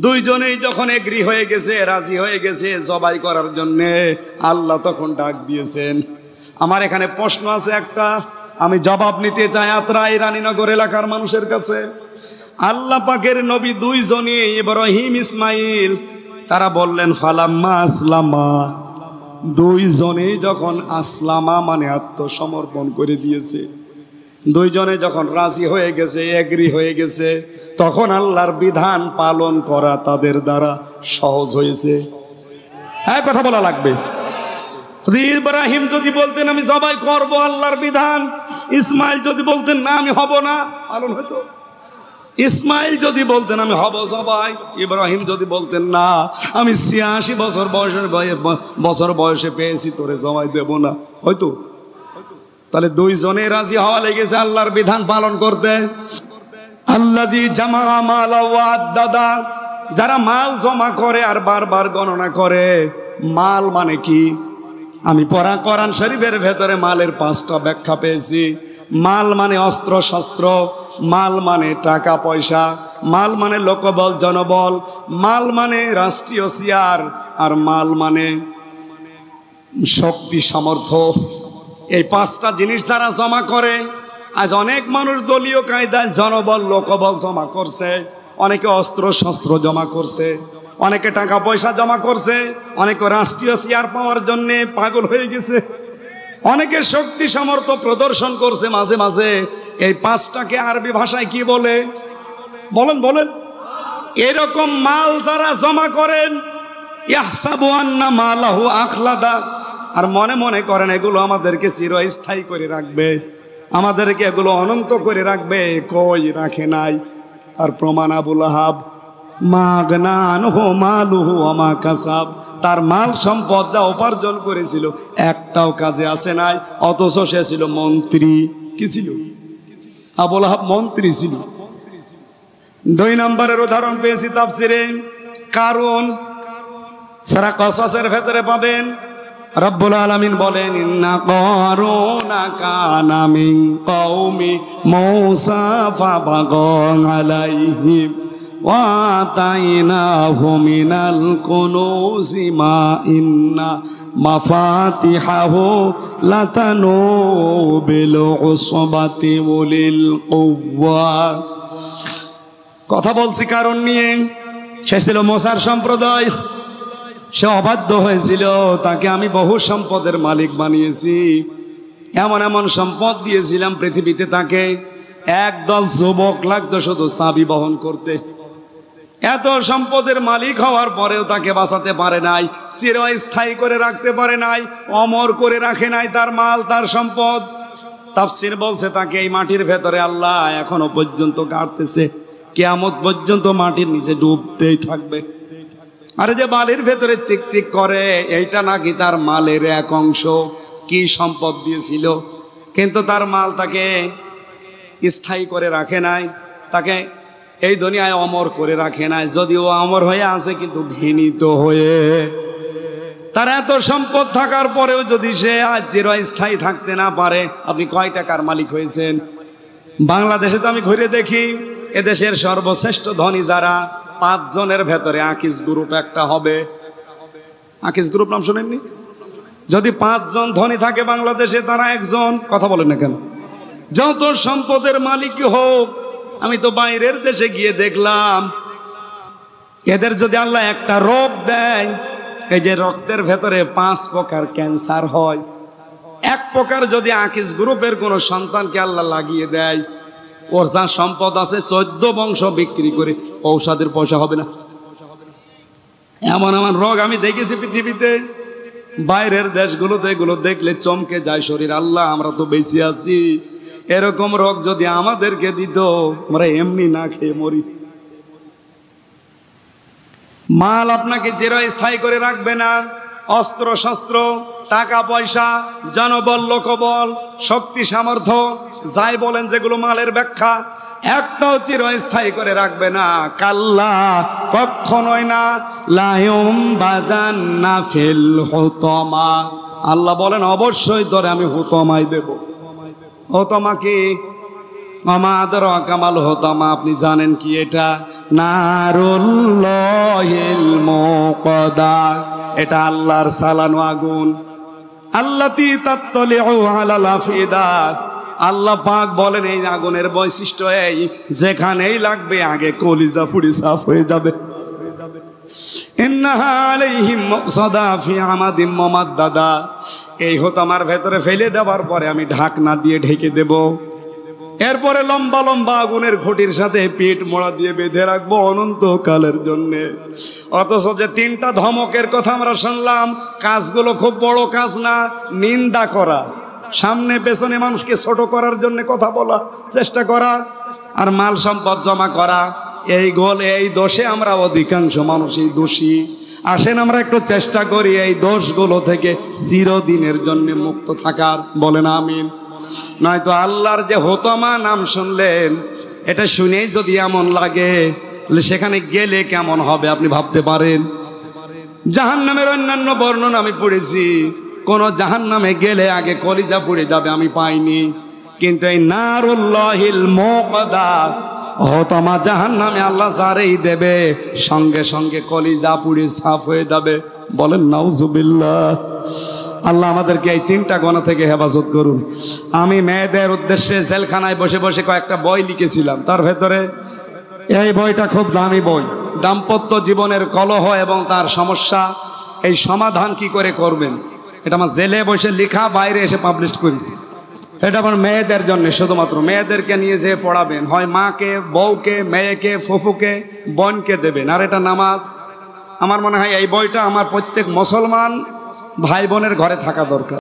দুইজনেই যখন এগ্রি হয়ে গেছে, রাজি হয়ে গেছে জবাই করার জন্য, আল্লাহ তখন ডাক দিয়েছেন। আমার এখানে প্রশ্ন আছে একটা, আমি জবাব নিতে চাই আত্রাই রানীনগর এলাকার মানুষের কাছে। আল্লাহ পাকের নবী দুইজনই, ইব্রাহিম ইসমাইল, তারা বললেন ফালাম্মা আসলামা। দুইজনেই যখন আসলামা মানে আত্মসমর্পণ করে দিয়েছে, দুইজনে যখন রাজি হয়ে গেছে, এগ্রি হয়ে গেছে, তখন আল্লাহর বিধান পালন করা তাদের দ্বারা সহজ হয়েছে। হ্যাঁ, কথা বলা লাগবে। ইব্রাহিম যদি বলতেন আমি জবাই করব আল্লাহর বিধান, ইসমাইল যদি বলতেন না আমি হব না, পালন হতো। ইসমাইল যদি বলতেন আমি হব জবাই, ইব্রাহিম যদি বলতেন না আমি 86 বছর বয়সে পেয়েছি তোরে জবাই দেব না, হয়তো। তাহলে দুইজনে রাজি হওয়া লেগেছে আল্লাহর বিধান পালন করতে। আল্লাযী জামা মাল ওয়া আদ্দাদা, যারা মাল জমা করে আর বারবার গণনা করে। মাল মানে কি? আমি পড়া কোরআন শরীফের ভেতরে মালের 5টা ব্যাখ্যা পেয়েছি। মাল মানে অস্ত্র শস্ত্র, মাল মানে টাকা পয়সা, মাল মানে লোকবল জনবল, মাল মানে রাষ্ট্রীয় চেয়ার, আর মাল মানে শক্তি সামর্থ্য। এই 5টা জিনিস যারা জমা করে, আজ অনেক মানুষ দলীয় কায়দায় জনবল লোকবল জমা করছে, অনেকে অস্ত্র শস্ত্র জমা করছে, অনেকে টাকা পয়সা জমা করছে, অনেকে রাষ্ট্রীয় চেয়ার পাওয়ার জন্য পাগল হয়ে গেছে, অনেকে শক্তি সামর্থ্য প্রদর্শন করছে মাঝে মাঝে। এই পাঁচটাকে আরবি ভাষায় কি বলে বলেন বলেন? এরকম মাল যারা জমা করেন, ইয়াহসাবু আন্না মালাহু আখলাদা, আর মনে মনে করেন এগুলো আমাদেরকে চিরস্থায়ী করে রাখবে, আমাদেরকে এগুলো অনন্ত করে রাখবে, কই রাখে নাই। আর প্রমাণ আবু লাহাব, মাগনা আনহু মালুহু ওয়া মা কাসাব, তার মাল সম্পদ যা উপার্জন করেছিল একটাও কাজে আসে নাই, অথচ সে ছিল মন্ত্রী। কি ছিল? আবু লাহাব মন্ত্রী ছিল। 2 নম্বরের উদাহরণ পেয়েছি তাফসিরে, কারণ সূরা কসসের ভেতরে পাবেন রব্বুল আলামিন বলেন, ইন্না কারুনা কানা মিন কওমি মূসা ফাবাগা আলাইহিম ওয়া আতাইনাহু মিনাল কুনুজি মা ইন্না মাফাতিহাহু লাতানু বিল উসবাতি উলিল কুওয়া। কথা বলছি কারণ নিয়ে। সে ছিল মূসার সম্প্রদায়, সে অবাধ্য হয়েছিল, তাকে আমি বহু সম্পদের মালিক বানিয়েছি, এমন এমন সম্পদ দিয়েছিলাম পৃথিবীতে, তাকে একদল যুবক লাগতো শুধু চাবি বহন করতে। এত সম্পদের মালিক হওয়ার পরেও তাকে বাঁচাতে পারে নাই, চিরস্থায়ী করে রাখতে পারে নাই, অমর করে রাখে নাই তার মাল তার সম্পদ। তাফসীর বলছে তাকে এই মাটির ভেতরে আল্লাহ এখনো পর্যন্ত গাড়তেছে, কিয়ামত পর্যন্ত মাটির নিচে ডুবতেই থাকবে। আর যে বালির ভেতরে চিকচিক করে, এইটা নাকি তার মালের এক অংশ। কি সম্পদ দিয়েছিল, কিন্তু তার মাল তাকে স্থায়ী করে রাখে নাই, তাকে এই দুনিয়ায় অমর করে রাখে নাই। যদিও অমর হয়ে আছে কিন্তু ঘৃণিত হয়ে। তার এত সম্পদ থাকার পরেও যদি সে আজ চিরস্থায়ী থাকতে না পারে, আপনি কয় টাকার মালিক হয়েছেন? বাংলাদেশে তো আমি ঘুরে দেখি, এদেশের সর্বশ্রেষ্ঠ ধনী যারা, 5 জনের ভেতরে আকিজ গ্রুপ একটা হবে। আকিজ গ্রুপ নাম শোনেননি? যদি 5 জন ধনী থাকে বাংলাদেশে, তারা একজন। কথা বলেন না কেন? যত সম্পদের মালিকই হোক, আমি তো বাইরের দেশে গিয়ে দেখলাম, এদের যদি আল্লাহ একটা রোগ দেয়, এই যে রক্তের ভেতরে 5 প্রকার ক্যান্সার হয়, এক প্রকার যদি আকিজ গ্রুপের কোনো সন্তানকে আল্লাহ লাগিয়ে দেয়, ওর যা সম্পদ আছে 14 বংশ বিক্রি করে ঔষধের পয়সা হবে না। এমন এমন রোগ আমি দেখেছি পৃথিবীতে, বাইরের দেশগুলোতে এগুলো দেখলে চমকে যায় শরীর। আল্লাহ, আমরা তো বেঁচে আছি, এরকম রোগ যদি আমাদেরকে দিত, আমরা এমনি না খেয়ে মরি। মাল আপনাকে চিরস্থায়ী করে রাখবে না। অস্ত্র শস্ত্র, টাকা পয়সা, জনবল, লোকবল, শক্তি সামর্থ্য, যাই বলেন যেগুলো মালের ব্যাখ্যা, একটাও চিরস্থায়ী করে রাখবে না। কাল্লা, কখনোই না। লায়ুম বাজান্না ফিল হুতমা, আল্লাহ বলেন অবশ্যই তোরে আমি হুতমায় দেব। হুতমা কি? আমাদের কামাল হুতমা, আপনি জানেন কি এটা? নারুল্লাহিল মুকাদা, এটা আল্লাহর চালানো আগুন। আল্লাতী তাত্তালিউ আলাল আফিদা, আল্লাহ পাক বলেন এই আগুনের বৈশিষ্ট্য এই, যেখানেই লাগবে আগে কলিজা পুড়ে সাফ হয়ে যাবে। ইন্নাহা আলাইহিম মুসাদা ফি আমাদিম মুমাদ্দাদা, এই হুতমার ভেতরে ফেলে দেওয়ার পরে আমি ঢাকনা দিয়ে ঢেকে দেব। এরপরে লম্বা লম্বা আগুনের খুঁটির সাথে পিঠ মোড়া দিয়ে বেঁধে রাখবো অনন্তকালের জন্যে। অথচ যে 3টা ধমকের কথা আমরা শুনলাম, কাজগুলো খুব বড় কাজ না। নিন্দা করা, সামনে পেছনে মানুষকে ছোট করার জন্য কথা বলা, চেষ্টা করা, আর মাল সম্পদ জমা করা, এই গোল, এই দোষে আমরা অধিকাংশ মানুষই দোষী। আসেন আমরা একটু চেষ্টা করি এই দোষগুলো থেকে চিরদিনের জন্য মুক্ত থাকার। বলেন আমিন। নয়তো আল্লাহর যে হুতমা নাম শুনলেন, এটা শুনেই যদি এমন লাগে, সেখানে গেলে কেমন হবে আপনি ভাবতে পারেন। জাহান্নামের অন্যান্য বর্ণনা আমি পড়েছি, কোন জাহান্নামে গেলে আগে কলিজা পুড়ে যাবে আমি পাইনি, কিন্তু এই নারুল্লাহিল মুকাদা, হুতমা জাহান্নামে আল্লাহ যারেই দেবে, সঙ্গে সঙ্গে কলিজা পুড়ে সাফ হয়ে যাবে। বলেন নাউজুবিল্লাহ। আল্লাহ আমাদেরকে এই 3টা গুনাহ থেকে হেফাজত করুন। আমি মেয়েদের উদ্দেশ্যে জেলখানায় বসে বসে কয়েকটা বই লিখেছিলাম, তার ভেতরে এই বইটা খুব দামি বই, দাম্পত্য জীবনের কলহ এবং তার সমস্যা, এই সমাধান কি করে করবেন। এটা আমার জেলে বসে লেখা, বাইরে এসে পাবলিশ করেছি। এটা আমার মেয়েদের জন্য, শুধুমাত্র মেয়েদেরকে নিয়ে যে পড়াবেন, হয় মাকে, বউকে, মেয়েকে, ফুফুকে, বোনকে দেবেন। আর এটা নামাজ, আমার মনে হয় এই বইটা আমার প্রত্যেক মুসলমান ভাই বোনের ঘরে থাকা দরকার।